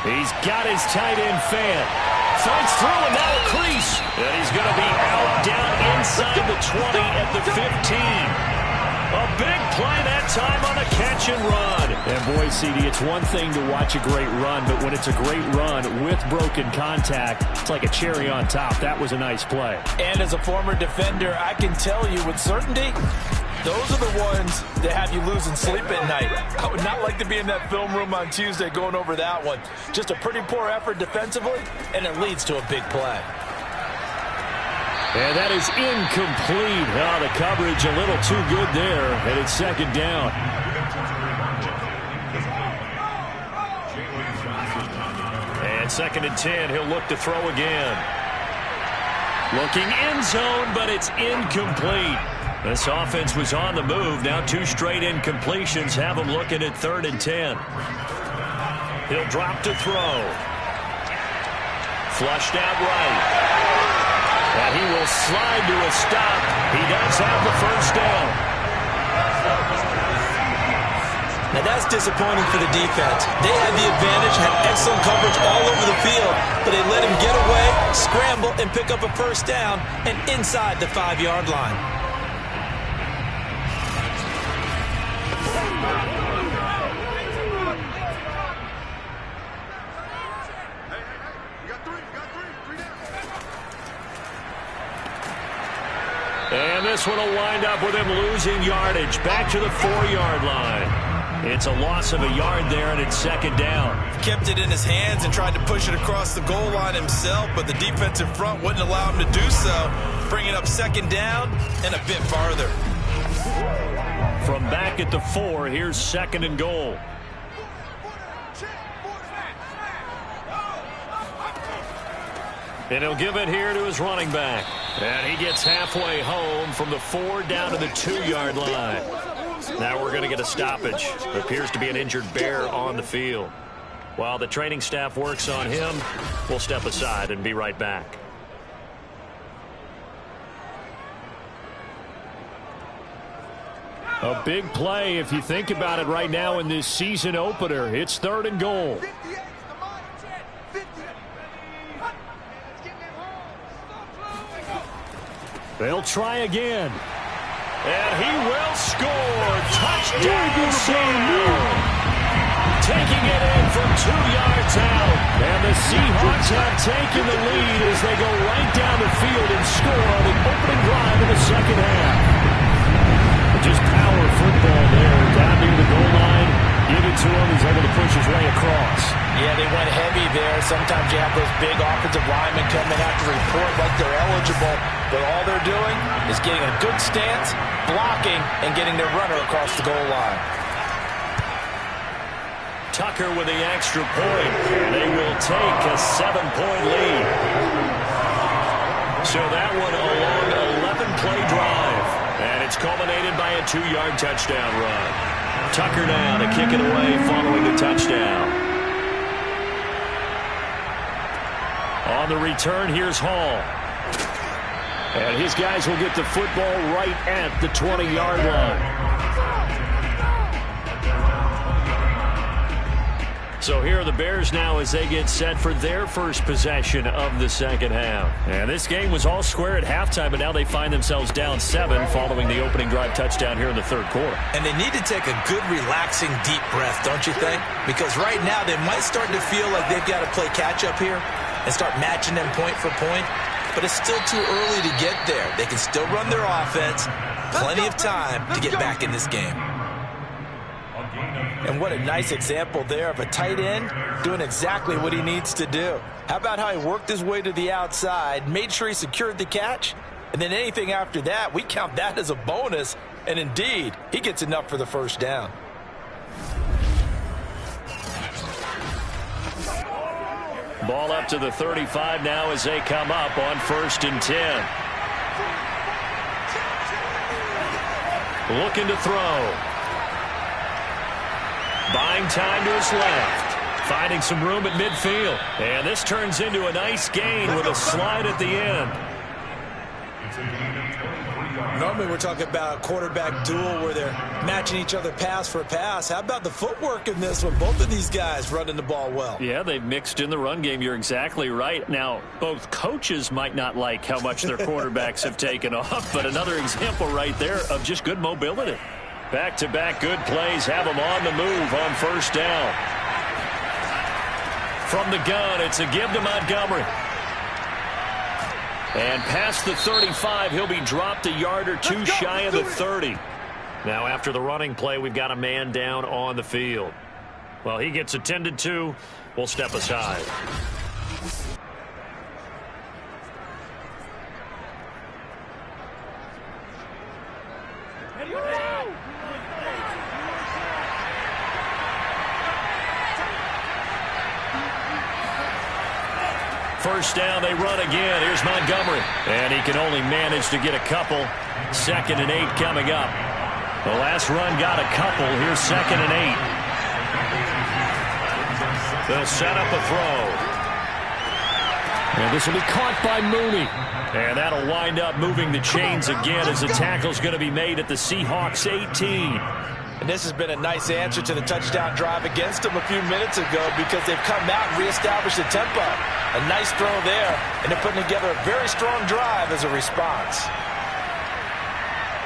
Speaker 3: He's got his tight end fan. Fights through and now a crease. And he's going to be out down inside the 20 at the 15. A big play that time on a catch and run.
Speaker 2: And boy, CD, it's one thing to watch a great run, but when it's a great run with broken contact, it's like a cherry on top. That was a nice play.
Speaker 4: And as a former defender, I can tell you with certainty, those are the ones that have you losing sleep at night. I would not like to be in that film room on Tuesday going over that one. Just a pretty poor effort defensively, and it leads to a big play.
Speaker 2: And that is incomplete. Oh, the coverage a little too good there, and it's 2nd down.
Speaker 3: And 2nd and 10, he'll look to throw again. Looking end zone, but it's incomplete. This offense was on the move. Now 2 straight incompletions have him looking at 3rd and 10. He'll drop to throw. Flushed out right. And he will slide to a stop. He does have the first down.
Speaker 4: Now that's disappointing for the defense. They had the advantage, had excellent coverage all over the field, but they let him get away, scramble, and pick up a first down and inside the 5-yard line.
Speaker 3: And this one will wind up with him losing yardage back to the 4-yard line. It's a loss of a yard there, and it's 2nd down.
Speaker 4: Kept it in his hands and tried to push it across the goal line himself, but the defensive front wouldn't allow him to do so, bringing up 2nd down and a bit farther.
Speaker 3: From back at the 4, here's 2nd and goal. And he'll give it here to his running back. And he gets halfway home from the 4 down to the 2-yard line. Now we're going to get a stoppage. There appears to be an injured bear on the field. While the training staff works on him, we'll step aside and be right back.
Speaker 2: A big play if you think about it right now in this season opener. It's 3rd and goal. They'll try again.
Speaker 3: And he will score. Touchdown, Seahawks. Taking it in from 2 yards out.
Speaker 2: And the Seahawks have taken the lead as they go right down the field and score on the opening drive of the 2nd half. Just power football there. Down near the goal line. Give it to him. He's able to push his way across.
Speaker 4: Yeah, they went heavy there. Sometimes you have those big offensive linemen coming out to report like they're eligible, but all they're doing is getting a good stance, blocking, and getting their runner across the goal line.
Speaker 2: Tucker with the extra point. They will take a 7-point lead. So that one a long 11-play drive. And it's culminated by a 2-yard touchdown run. Tucker now to kick it away following the touchdown. On the return, here's Hall. And his guys will get the football right at the 20-yard line. So here are the Bears now as they get set for their first possession of the second half. And this game was all square at halftime, but now they find themselves down 7 following the opening drive touchdown here in the third quarter.
Speaker 4: And they need to take a good, relaxing, deep breath, don't you think? Because right now they might start to feel like they've got to play catch-up here and start matching them point for point. But it's still too early to get there. They can still run their offense. Plenty of time to get back in this game. And what a nice example there of a tight end doing exactly what he needs to do. How about how he worked his way to the outside, made sure he secured the catch, and then anything after that, we count that as a bonus. And indeed, he gets enough for the first down.
Speaker 2: Ball up to the 35 now as they come up on 1st and 10. Looking to throw. Buying time to his left. Finding some room at midfield. And this turns into a nice gain with a slide at the end.
Speaker 4: Normally we're talking about a quarterback duel where they're matching each other pass for pass. How about the footwork in this one? Both of these guys running the ball well.
Speaker 2: Yeah, they've mixed in the run game. You're exactly right. Now, both coaches might not like how much their quarterbacks have taken off, but another example right there of just good mobility. Back-to-back good plays have them on the move on 1st down. From the gun, it's a give to Montgomery. And past the 35, he'll be dropped a yard or two shy of the 30. Now, after the running play, we've got a man down on the field. Well, he gets attended to. We'll step aside. First down, they run again. Here's Montgomery. And he can only manage to get a couple. 2nd and 8 coming up. The last run got a couple. Here's 2nd and 8. They'll set up a throw. And this will be caught by Mooney. And that'll wind up moving the chains again as the tackle's going to be made at the Seahawks 18.
Speaker 4: And this has been a nice answer to the touchdown drive against them a few minutes ago because they've come out and reestablished the tempo. A nice throw there, and they're putting together a very strong drive as a response.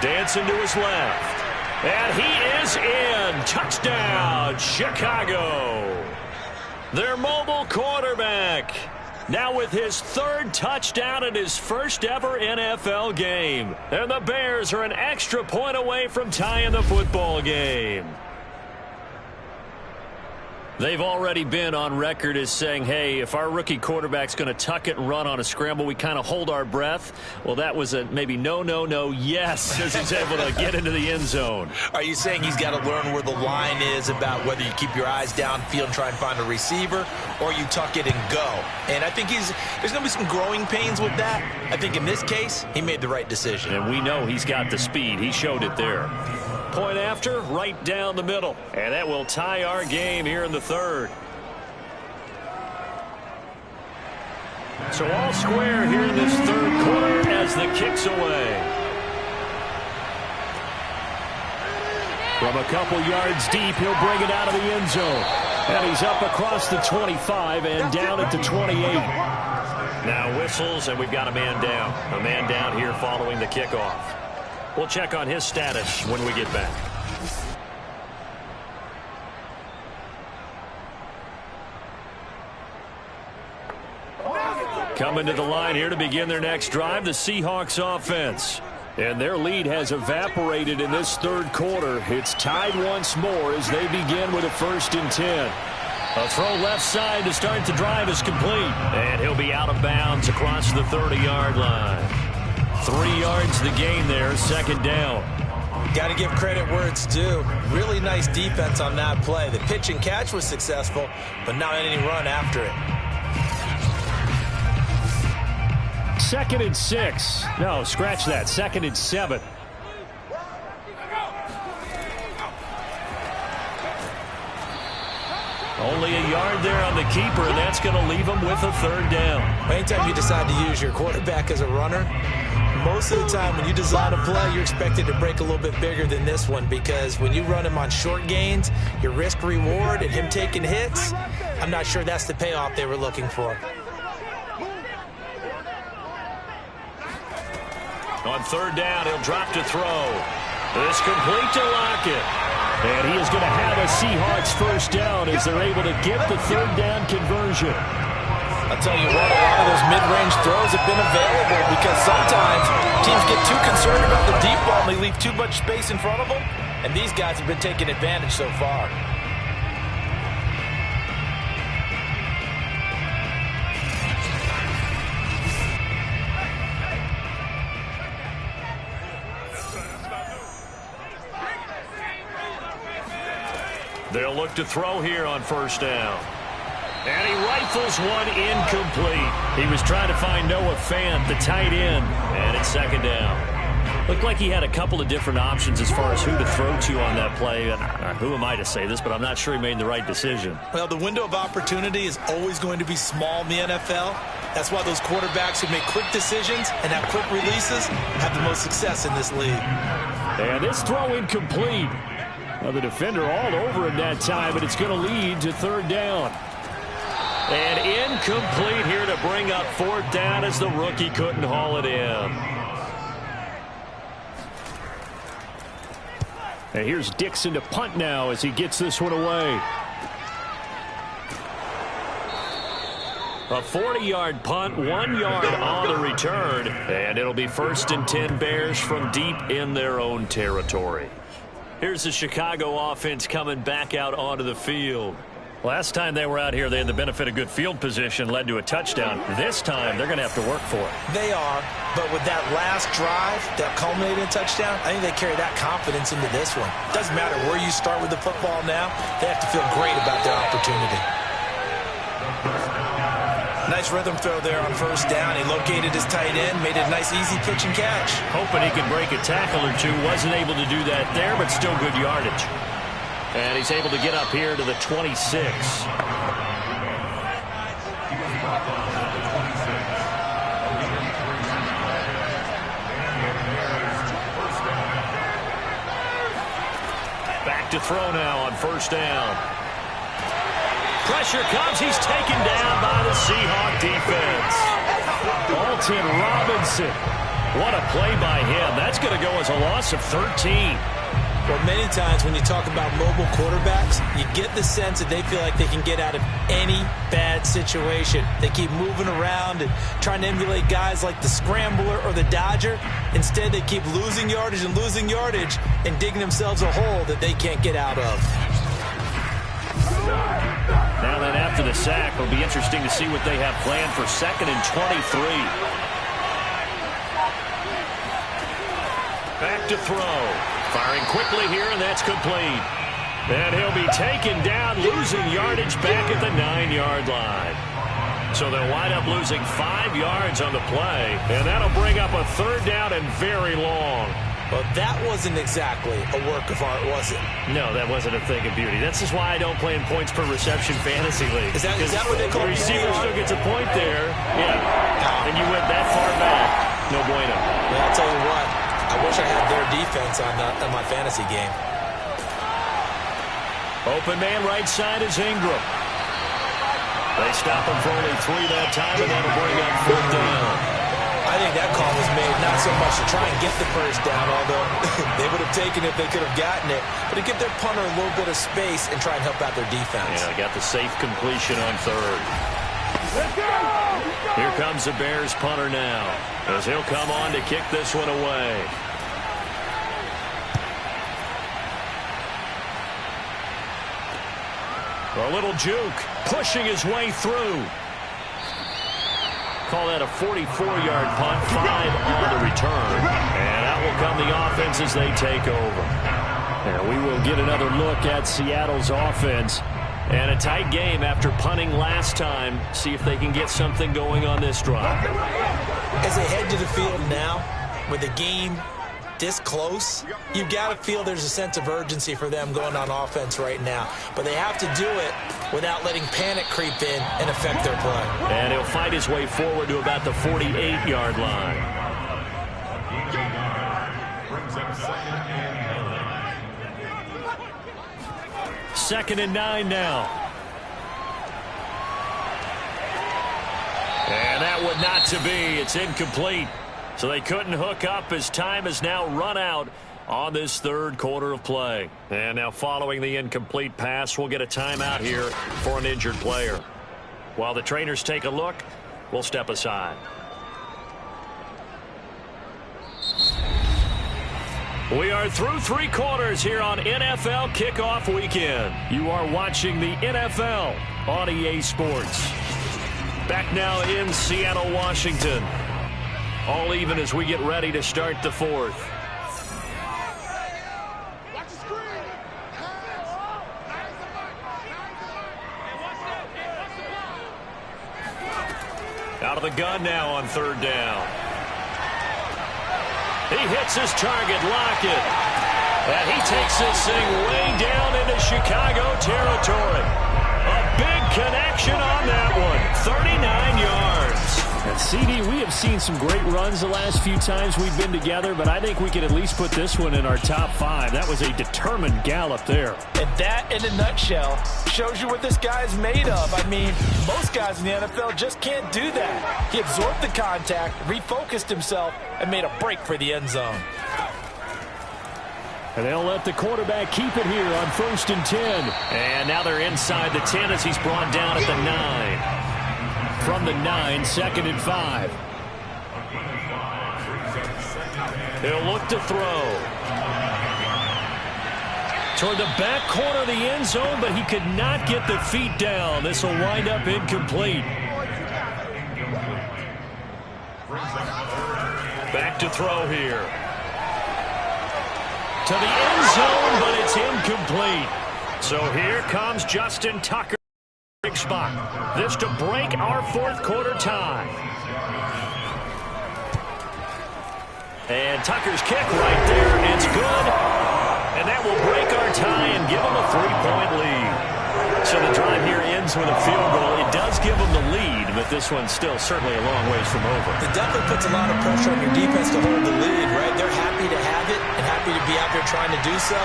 Speaker 2: Dancing to his left. And he is in. Touchdown, Chicago. Their mobile quarterback. Now with his 3rd touchdown in his first ever NFL game. And the Bears are an extra point away from tying the football game. They've already been on record as saying, hey, if our rookie quarterback's going to tuck it and run on a scramble, we kind of hold our breath. Well, that was a maybe no, yes, as he's able to get into the end zone.
Speaker 4: Are you saying he's got to learn where the line is about whether you keep your eyes downfield and try and find a receiver or you tuck it and go? And I think there's going to be some growing pains with that. I think in this case, he made the right decision.
Speaker 2: And we know he's got the speed. He showed it there. Point after, right down the middle. And that will tie our game here in the 3rd. So all square here in this 3rd quarter as the kick's away. From a couple yards deep, he'll bring it out of the end zone. And he's up across the 25 and down at the 28. Now whistles, and we've got a man down. A man down here following the kickoff. We'll check on his status when we get back. Coming to the line here to begin their next drive, the Seahawks offense. And their lead has evaporated in this third quarter. It's tied once more as they begin with a 1st and 10. A throw left side to start the drive is complete. And he'll be out of bounds across the 30-yard line. 3 yards the gain there, 2nd down.
Speaker 4: Got to give credit where it's due. Really nice defense on that play. The pitch and catch was successful, but not any run after it.
Speaker 2: 2nd and 6. No, scratch that. 2nd and 7. Only a yard there on the keeper, and that's going to leave him with a 3rd down.
Speaker 4: Anytime you decide to use your quarterback as a runner, most of the time when you design a play, you're expected to break a little bit bigger than this one, because when you run him on short gains, your risk-reward and him taking hits, I'm not sure that's the payoff they were looking for.
Speaker 2: On 3rd down, he'll drop to throw. This complete to Lockett. And he is going to have a Seahawks 1st down as they're able to get the 3rd down conversion.
Speaker 4: I'll tell you what, a lot of those mid-range throws have been available because sometimes teams get too concerned about the deep ball and they leave too much space in front of them, and these guys have been taking advantage so far.
Speaker 2: They'll look to throw here on 1st down. And he rifles one incomplete. He was trying to find Noah Fant, the tight end, and it's 2nd down. Looked like he had a couple of different options as far as who to throw to on that play. Who am I to say this, but I'm not sure he made the right decision.
Speaker 4: Well, the window of opportunity is always going to be small in the NFL. That's why those quarterbacks who make quick decisions and have quick releases have the most success in this league.
Speaker 2: And this throw incomplete. Now the defender all over him that time, but it's going to lead to 3rd down. And incomplete here to bring up 4th down as the rookie couldn't haul it in. And here's Dixon to punt now as he gets this one away. A 40-yard punt, 1 yard on the return, and it'll be 1st and 10 Bears from deep in their own territory. Here's the Chicago offense coming back out onto the field. Last time they were out here, they had the benefit of good field position, led to a touchdown. This time, they're going to have to work for it.
Speaker 4: They are, but with that last drive that culminated in a touchdown, I think they carry that confidence into this one. Doesn't matter where you start with the football now, they have to feel great about their opportunity. Nice rhythm throw there on 1st down. He located his tight end, made it a nice, easy pitch and catch.
Speaker 2: Hoping he could break a tackle or two. Wasn't able to do that there, but still good yardage. And he's able to get up here to the 26. Back to throw now on 1st down. Pressure comes. He's taken down by the Seahawk defense. Alton Robinson. What a play by him. That's going to go as a loss of 13.
Speaker 4: Well, many times when you talk about mobile quarterbacks, you get the sense that they feel like they can get out of any bad situation. They keep moving around and trying to emulate guys like the Scrambler or the Dodger. Instead, they keep losing yardage and digging themselves a hole that they can't get out of.
Speaker 2: Now then, after the sack, it'll be interesting to see what they have planned for 2nd and 23. Back to throw. Firing quickly here, and that's complete. And he'll be taken down, losing yardage back at the 9-yard line. So they'll wind up losing 5 yards on the play, and that'll bring up a 3rd down and very long.
Speaker 4: Well, that wasn't exactly a work of art, was it?
Speaker 2: No, that wasn't a thing of beauty. That's just why I don't play in points per reception fantasy league.
Speaker 4: Is that what they call
Speaker 2: the receiver still gets a point there. Yeah.
Speaker 4: No.
Speaker 2: And you went that far back. No bueno.
Speaker 4: Well, I'll tell you what. I wish I had their defense on my fantasy game.
Speaker 2: Open man right side is Ingram. They stop him for only 3 that time, and that'll bring up 4th down.
Speaker 4: I think that call was made not so much to try and get the 1st down, although they would have taken it if they could have gotten it, but to give their punter a little bit of space and try and help out their defense.
Speaker 2: Yeah, got the safe completion on 3rd. Here comes the Bears punter now, as he'll come on to kick this one away. A little juke, pushing his way through. Call that a 44-yard punt, 5 on the return. And out will come the offense as they take over. And we will get another look at Seattle's offense. And a tight game after punting last time. See if they can get something going on this drive.
Speaker 4: As they head to the field now, with the game this close, you've got to feel there's a sense of urgency for them going on offense right now. But they have to do it without letting panic creep in and affect their play.
Speaker 2: And he'll fight his way forward to about the 48-yard line. Second and 9 now. And that would not to be. It's incomplete. So they couldn't hook up as time has now run out on this third quarter of play. And now following the incomplete pass, we'll get a timeout here for an injured player. While the trainers take a look, we'll step aside. We are through 3 quarters here on NFL Kickoff Weekend. You are watching the NFL on EA Sports. Back now in Seattle, Washington. All even as we get ready to start the fourth. Out of the gun now on third down. He hits his target, Lockett. And he takes this thing way down into Chicago territory. A big connection on that one. 39 yards.
Speaker 3: And CD, we have seen some great runs the last few times we've been together, but I think we can at least put this one in our top 5. That was a determined gallop there.
Speaker 4: And that, in a nutshell, shows you what this guy's made of. I mean, most guys in the NFL just can't do that. He absorbed the contact, refocused himself, and made a break for the end zone.
Speaker 3: And they'll let the quarterback keep it here on 1st and 10.
Speaker 2: And now they're inside the 10 as he's brought down at the 9.
Speaker 3: From the 9, 2nd and 5.
Speaker 2: He'll look to throw. Toward the back corner of the end zone, but he could not get the feet down. This will wind up incomplete. Back to throw here. To the end zone, but it's incomplete. So here comes Justin Tucker. Big spot. This to break our fourth quarter tie. And Tucker's kick right there. It's good. And that will break our tie and give them a 3-point lead. So the drive here ends with a field goal. It does give them the lead, but this one's still certainly a long ways from over.
Speaker 4: It definitely puts a lot of pressure on your defense to hold the lead, right? They're happy to have it and happy to be out there trying to do so.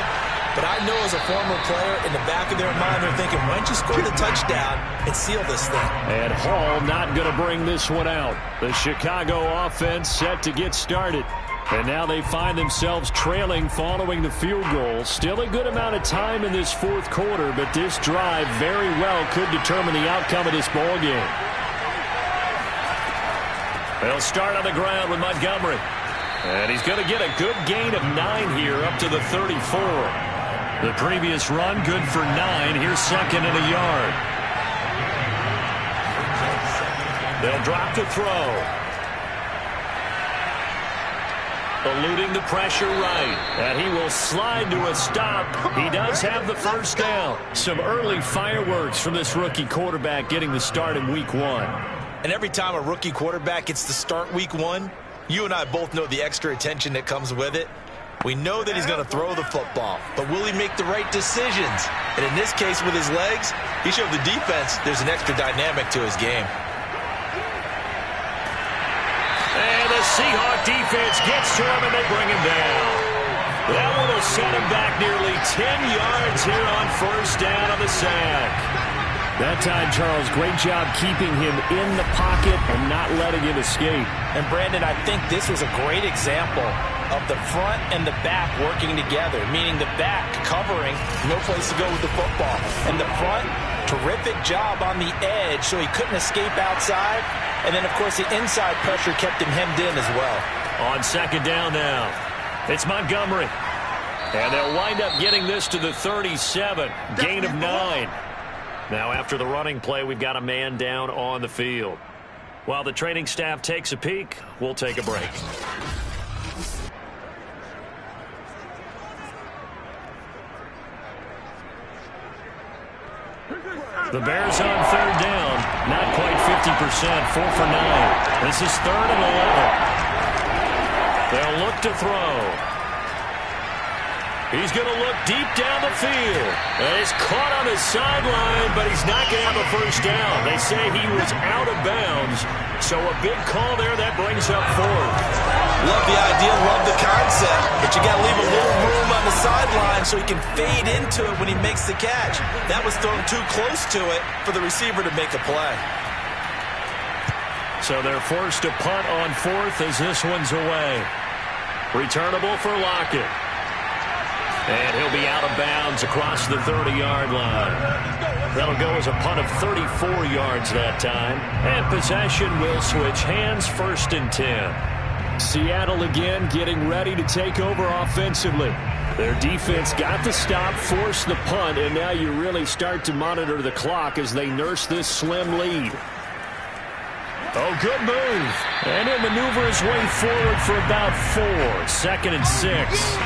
Speaker 4: But I know as a former player, in the back of their mind, they're thinking, why don't you score the touchdown and seal this thing?
Speaker 3: And Hall not going to bring this one out. The Chicago offense set to get started. And now they find themselves trailing following the field goal. Still a good amount of time in this fourth quarter, but this drive very well could determine the outcome of this ball game.
Speaker 2: They'll start on the ground with Montgomery. And he's going to get a good gain of 9 here up to the 34. The previous run, good for 9. Here's 2nd and a yard. They'll drop to throw. Eluding the pressure right. And he will slide to a stop. He does have the first down.
Speaker 3: Some early fireworks from this rookie quarterback getting the start in week 1.
Speaker 4: And every time a rookie quarterback gets to start week 1, you and I both know the extra attention that comes with it. We know that he's going to throw the football, but will he make the right decisions? And in this case, with his legs, he showed the defense there's an extra dynamic to his game.
Speaker 2: And the Seahawk defense gets to him, and they bring him down. That one will set him back nearly 10 yards here on first down on the sack.
Speaker 3: That time, Charles, great job keeping him in the pocket and not letting him escape.
Speaker 4: And, Brandon, I think this was a great example of the front and the back working together, meaning the back covering, no place to go with the football. And the front, terrific job on the edge so he couldn't escape outside. And then, of course, the inside pressure kept him hemmed in as well.
Speaker 2: On second down now, it's Montgomery. And they'll wind up getting this to the 37, gain of 9. Now after the running play, we've got a man down on the field. While the training staff takes a peek, we'll take a break. The Bears on third down. Not quite 50%. 4 for 9. This is 3rd and 11. They'll look to throw. He's going to look deep down the field. And he's caught on the sideline, but he's not going to have a first down. They say he was out of bounds. So a big call there that brings up 4th.
Speaker 4: Love the idea, love the concept, but you got to leave a little room on the sideline so he can fade into it when he makes the catch. That was thrown too close to it for the receiver to make a play.
Speaker 2: So they're forced to punt on 4th as this one's away. Returnable for Lockett. And he'll be out of bounds across the 30-yard line. That'll go as a punt of 34 yards that time. And possession will switch hands, 1st and 10. Seattle again getting ready to take over offensively. Their defense got the stop, forced the punt, and now you really start to monitor the clock as they nurse this slim lead. Oh, good move. And he'll maneuver his way forward for about 4. 2nd and 6.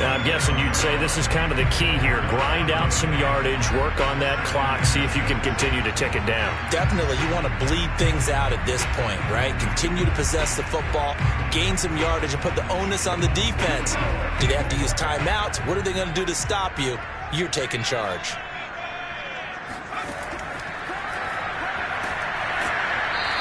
Speaker 2: Now, I'm guessing you'd say this is kind of the key here. Grind out some yardage, work on that clock, see if you can continue to tick it down.
Speaker 4: Definitely. You want to bleed things out at this point, right? Continue to possess the football, gain some yardage, and put the onus on the defense. Do they have to use timeouts? What are they going to do to stop you? You're taking charge.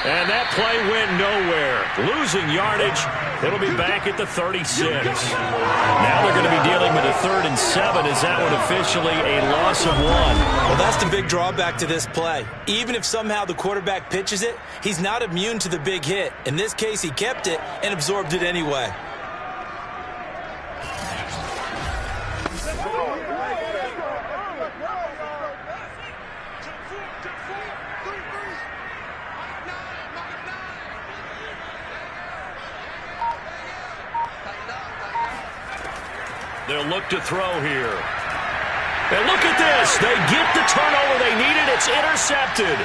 Speaker 2: And that play went nowhere. Losing yardage. It'll be back at the 36. Now they're going to be dealing with a 3rd and 7. Is that one officially a loss of 1?
Speaker 4: Well, that's the big drawback to this play. Even if somehow the quarterback pitches it, he's not immune to the big hit. In this case, he kept it and absorbed it anyway.
Speaker 2: They'll look to throw here. And look at this. They get the turnover they needed. It's intercepted.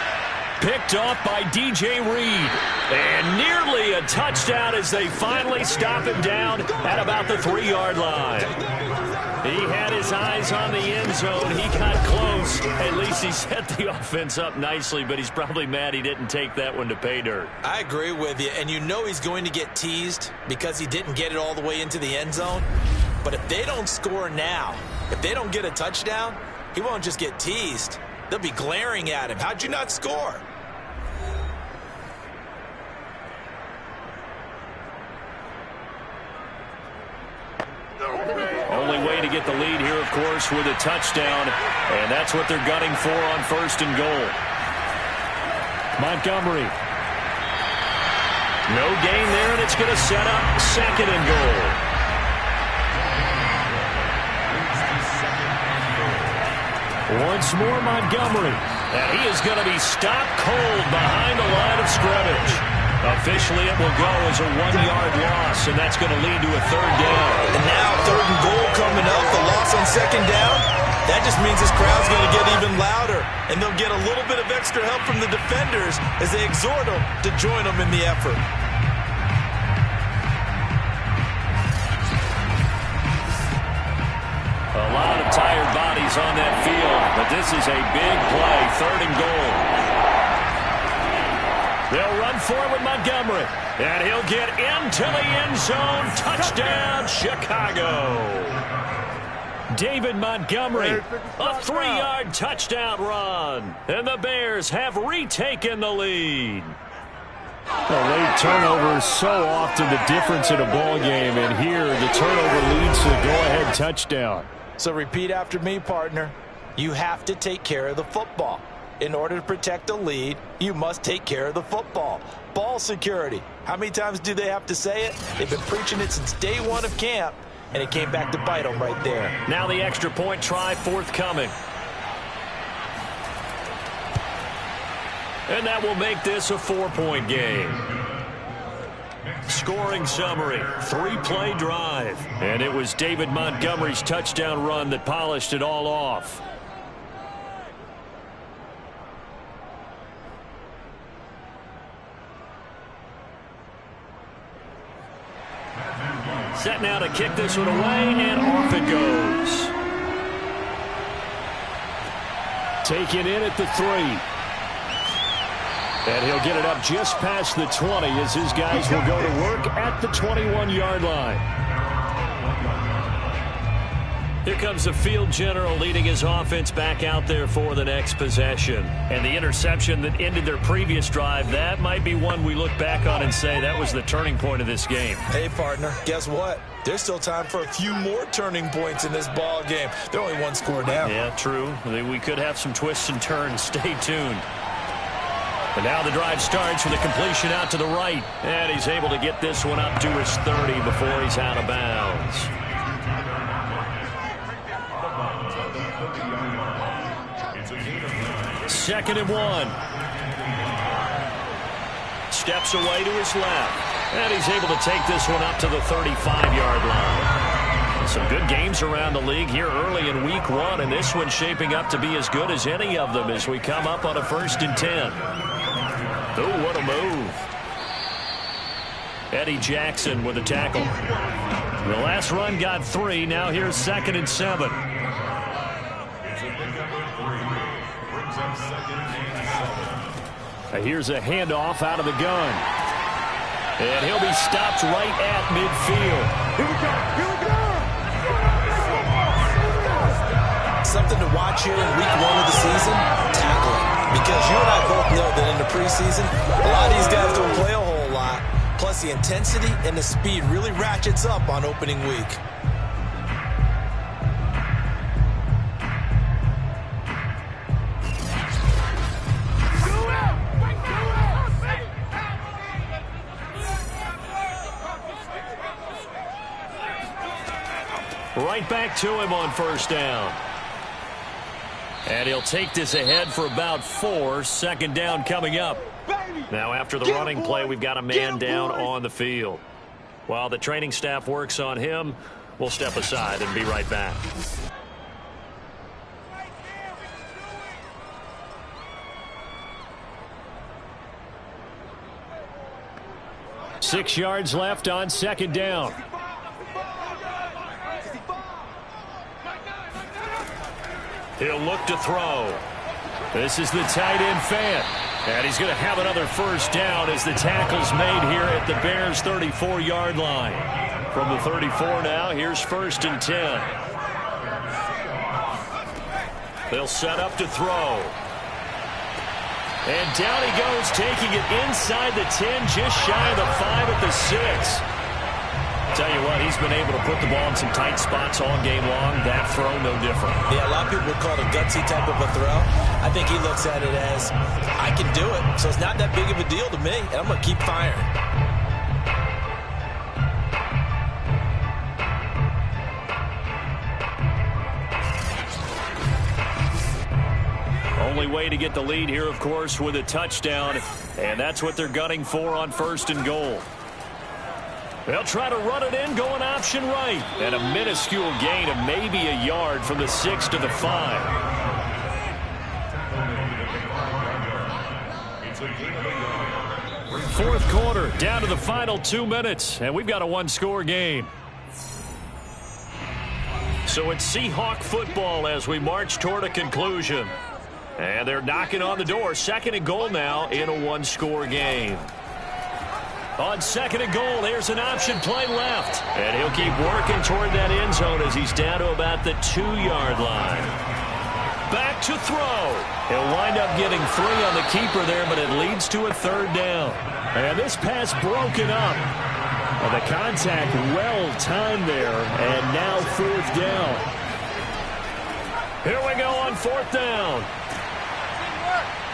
Speaker 2: Picked off by DJ Reed. And nearly a touchdown as they finally stop him down at about the 3-yard line. He had his eyes on the end zone. He got close. At least he set the offense up nicely, but he's probably mad he didn't take that one to pay dirt.
Speaker 4: I agree with you, and you know he's going to get teased because he didn't get it all the way into the end zone. But if they don't score now, if they don't get a touchdown, he won't just get teased. They'll be glaring at him. How'd you not score?
Speaker 2: Only way to get the lead here, of course, with a touchdown. And that's what they're gunning for on 1st and goal. Montgomery. No gain there, and it's going to set up 2nd and goal. Once more, Montgomery. And he is going to be stopped cold behind the line of scrimmage. Officially, it will go as a 1-yard loss, and that's going to lead to a 3rd down.
Speaker 4: And now 3rd and goal coming up, the loss on 2nd down. That just means this crowd's going to get even louder, and they'll get a little bit of extra help from the defenders as they exhort them to join them in the effort.
Speaker 2: A lot of tired bodies on that field, but this is a big play, 3rd and goal. They'll run forward with Montgomery, and he'll get into the end zone. Touchdown, Chicago. David Montgomery, a 3-yard touchdown run, and the Bears have retaken the lead. A late turnover is so often the difference in a ball game, and here the turnover leads to a go-ahead touchdown.
Speaker 4: So repeat after me, partner. You have to take care of the football. In order to protect a lead, you must take care of the football. Ball security. How many times do they have to say it? They've been preaching it since day 1 of camp, and it came back to bite them right there.
Speaker 2: Now the extra point try forthcoming. And that will make this a 4-point game. Scoring summary, 3-play drive. And it was David Montgomery's touchdown run that polished it all off. Set now to kick this one away, and off it goes. Taken in at the 3. And he'll get it up just past the 20 as his guys will go to work at the 21-yard line. Here comes the field general leading his offense back out there for the next possession. And the interception that ended their previous drive, that might be one we look back on and say that was the turning point of this game.
Speaker 4: Hey, partner, guess what? There's still time for a few more turning points in this ball game. They're only one score down.
Speaker 2: Yeah, true. We could have some twists and turns. Stay tuned. And now the drive starts with a completion out to the right. And he's able to get this one up to his 30 before he's out of bounds. Second and 1. Steps away to his left. And he's able to take this one up to the 35-yard line. Some good games around the league here early in week 1, and this one's shaping up to be as good as any of them as we come up on a 1st and 10. Oh, what a move. Eddie Jackson with a tackle. The last run got 3. Now here's 2nd and 7. Here's a handoff out of the gun. And he'll be stopped right at midfield.
Speaker 5: Here we go. Here we go.
Speaker 4: Something to watch here in week 1 of the season, tackling. Because you and I both know that in the preseason, a lot of these guys don't play a whole lot. Plus the intensity and the speed really ratchets up on opening week.
Speaker 2: Right back to him on 1st down. And he'll take this ahead for about 4. 2nd down coming up. Now after the running play, we've got a man down on the field. While the training staff works on him, we'll step aside and be right back. Six yards left on 2nd down. He'll look to throw. This is the tight end Fant. And he's going to have another 1st down as the tackle's made here at the Bears' 34-yard line. From the 34 now, here's 1st and 10. They'll set up to throw. And down he goes, taking it inside the 10, just shy of the 5 at the 6. Tell you what, he's been able to put the ball in some tight spots all game long. That throw, no different.
Speaker 4: Yeah, a lot of people would call it a gutsy type of a throw. I think he looks at it as, I can do it, so it's not that big of a deal to me, and I'm going to keep firing.
Speaker 2: Only way to get the lead here, of course, with a touchdown, and that's what they're gunning for on 1st and goal. They'll try to run it in, going option right. And a minuscule gain of maybe a yard from the 6 to the 5. Fourth quarter, down to the final 2 minutes, and we've got a 1-score game. So it's Seahawk football as we march toward a conclusion. And they're knocking on the door. 2nd and goal now in a 1-score game. On 2nd and goal, here's an option play left. And he'll keep working toward that end zone as he's down to about the 2-yard line. Back to throw. He'll wind up getting 3 on the keeper there, but it leads to a 3rd down. And this pass broken up. Well, the contact well-timed there, and now 4th down. Here we go on 4th down.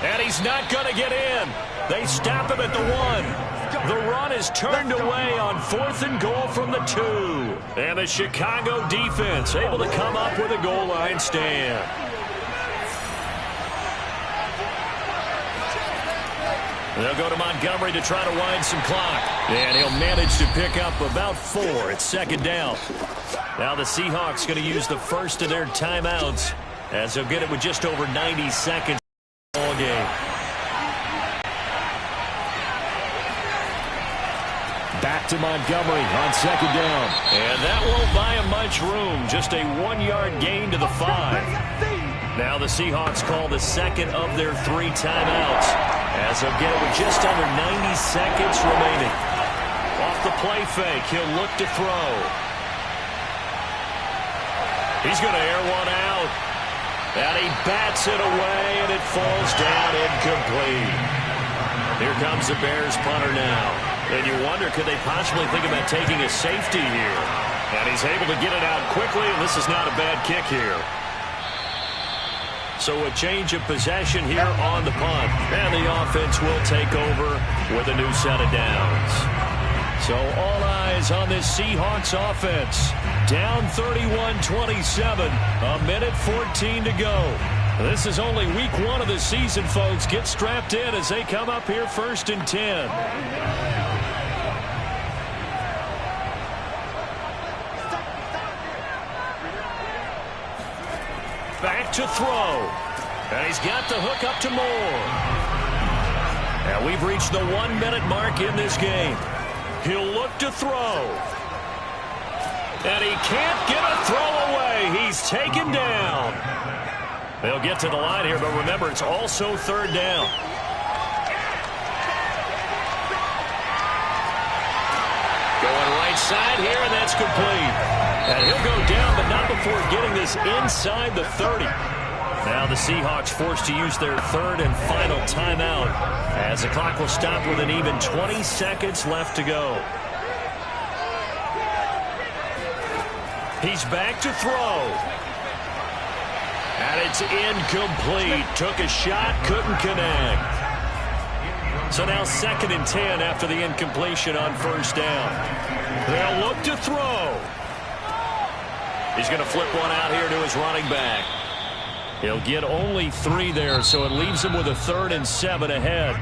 Speaker 2: And he's not going to get in. They stop him at the 1. The run is turned away on 4th and goal from the 2. And the Chicago defense able to come up with a goal line stand. They'll go to Montgomery to try to wind some clock. And he'll manage to pick up about 4. It's 2nd down. Now the Seahawks going to use the first of their timeouts as they'll get it with just over 90 seconds all game.
Speaker 5: Back
Speaker 2: back to Montgomery on second down.
Speaker 3: And that won't buy him much room. Just a 1-yard gain to the 5. Now the Seahawks call the second of their 3 timeouts as they'll get it with just under 90 seconds remaining. Off the play fake, he'll look to throw. He's going to air one out. And he bats it away, and it falls down incomplete. Here comes the Bears punter now. And you wonder, could they possibly think about taking a safety here? And he's able to get it out quickly, and this is not a bad kick here. So a change of possession here on the punt. And the offense will take over with a new set of downs. So all eyes on this Seahawks offense. Down 31-27. A minute 14 to go. This is only week 1 of the season, folks. Get strapped in as they come up here 1st and 10. Back to throw. And he's got the hook up to Moore. And we've reached the 1-minute mark in this game. He'll look to throw. And he can't get a throw away. He's taken down. They'll get to the line here, but remember, it's also 3rd down. Going right side here, and that's complete. And he'll go down, but not before getting this inside the 30. Now the Seahawks forced to use their 3rd and final timeout as the clock will stop with an even 20 seconds left to go. He's back to throw. And it's incomplete. Took a shot, couldn't connect. So now 2nd and 10 after the incompletion on 1st down. They'll look to throw. He's going to flip one out here to his running back. He'll get only 3 there, so it leaves him with a 3rd and 7 ahead.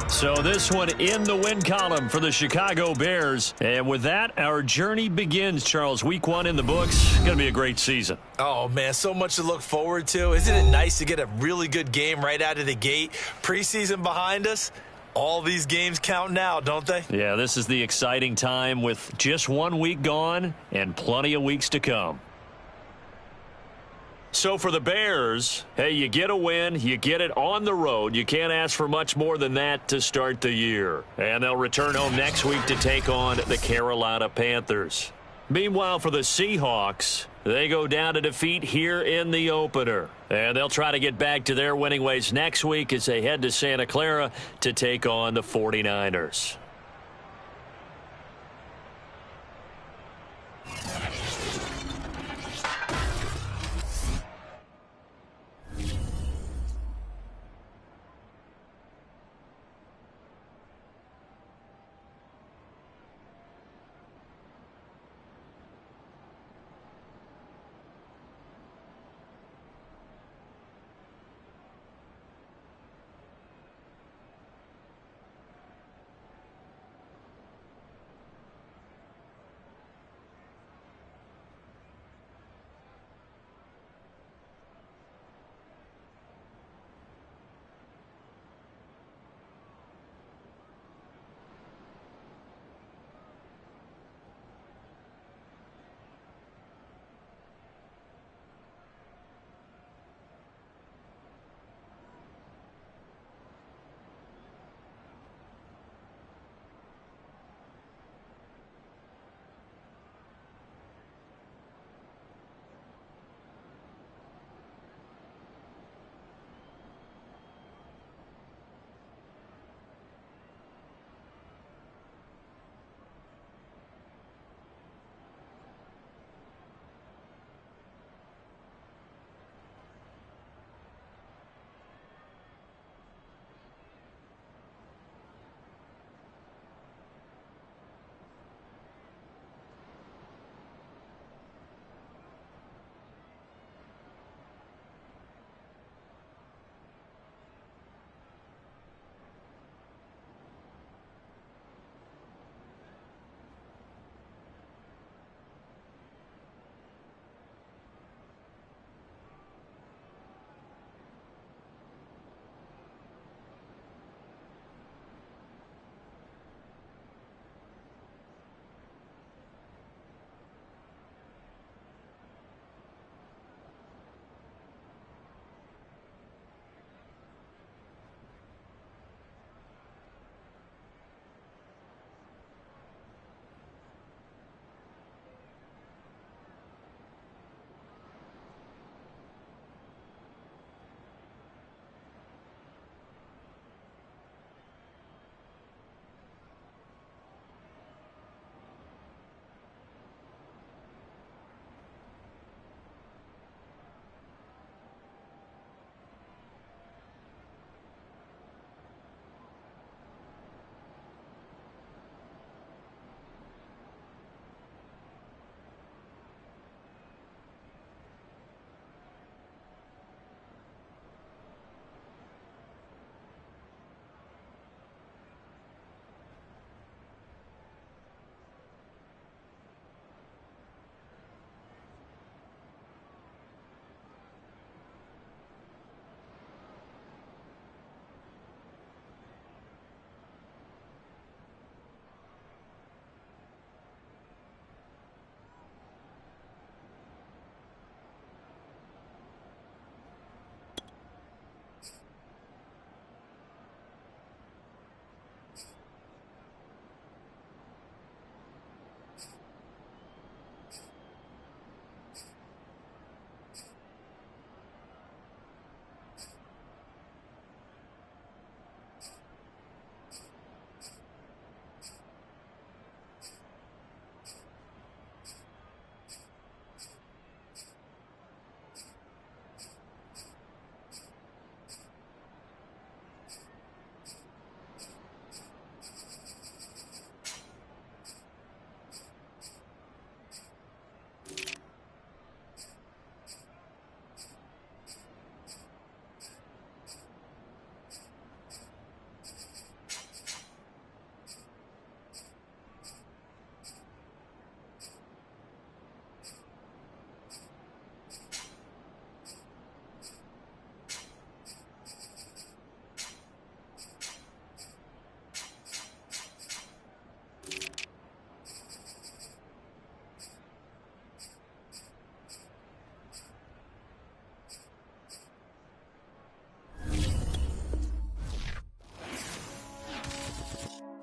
Speaker 3: So this one in the win column for the Chicago Bears. And with that, our journey begins, Charles. Week 1 in the books. Going to be a great season.
Speaker 4: Oh, man, so much to look forward to. Isn't it nice to get a really good game right out of the gate? Preseason behind us. All these games count now, don't they?
Speaker 3: Yeah, this is the exciting time with just 1 week gone and plenty of weeks to come. So for the Bears, hey, you get a win, you get it on the road. You can't ask for much more than that to start the year. And they'll return home next week to take on the Carolina Panthers. Meanwhile, for the Seahawks, they go down to defeat here in the opener. And they'll try to get back to their winning ways next week as they head to Santa Clara to take on the 49ers.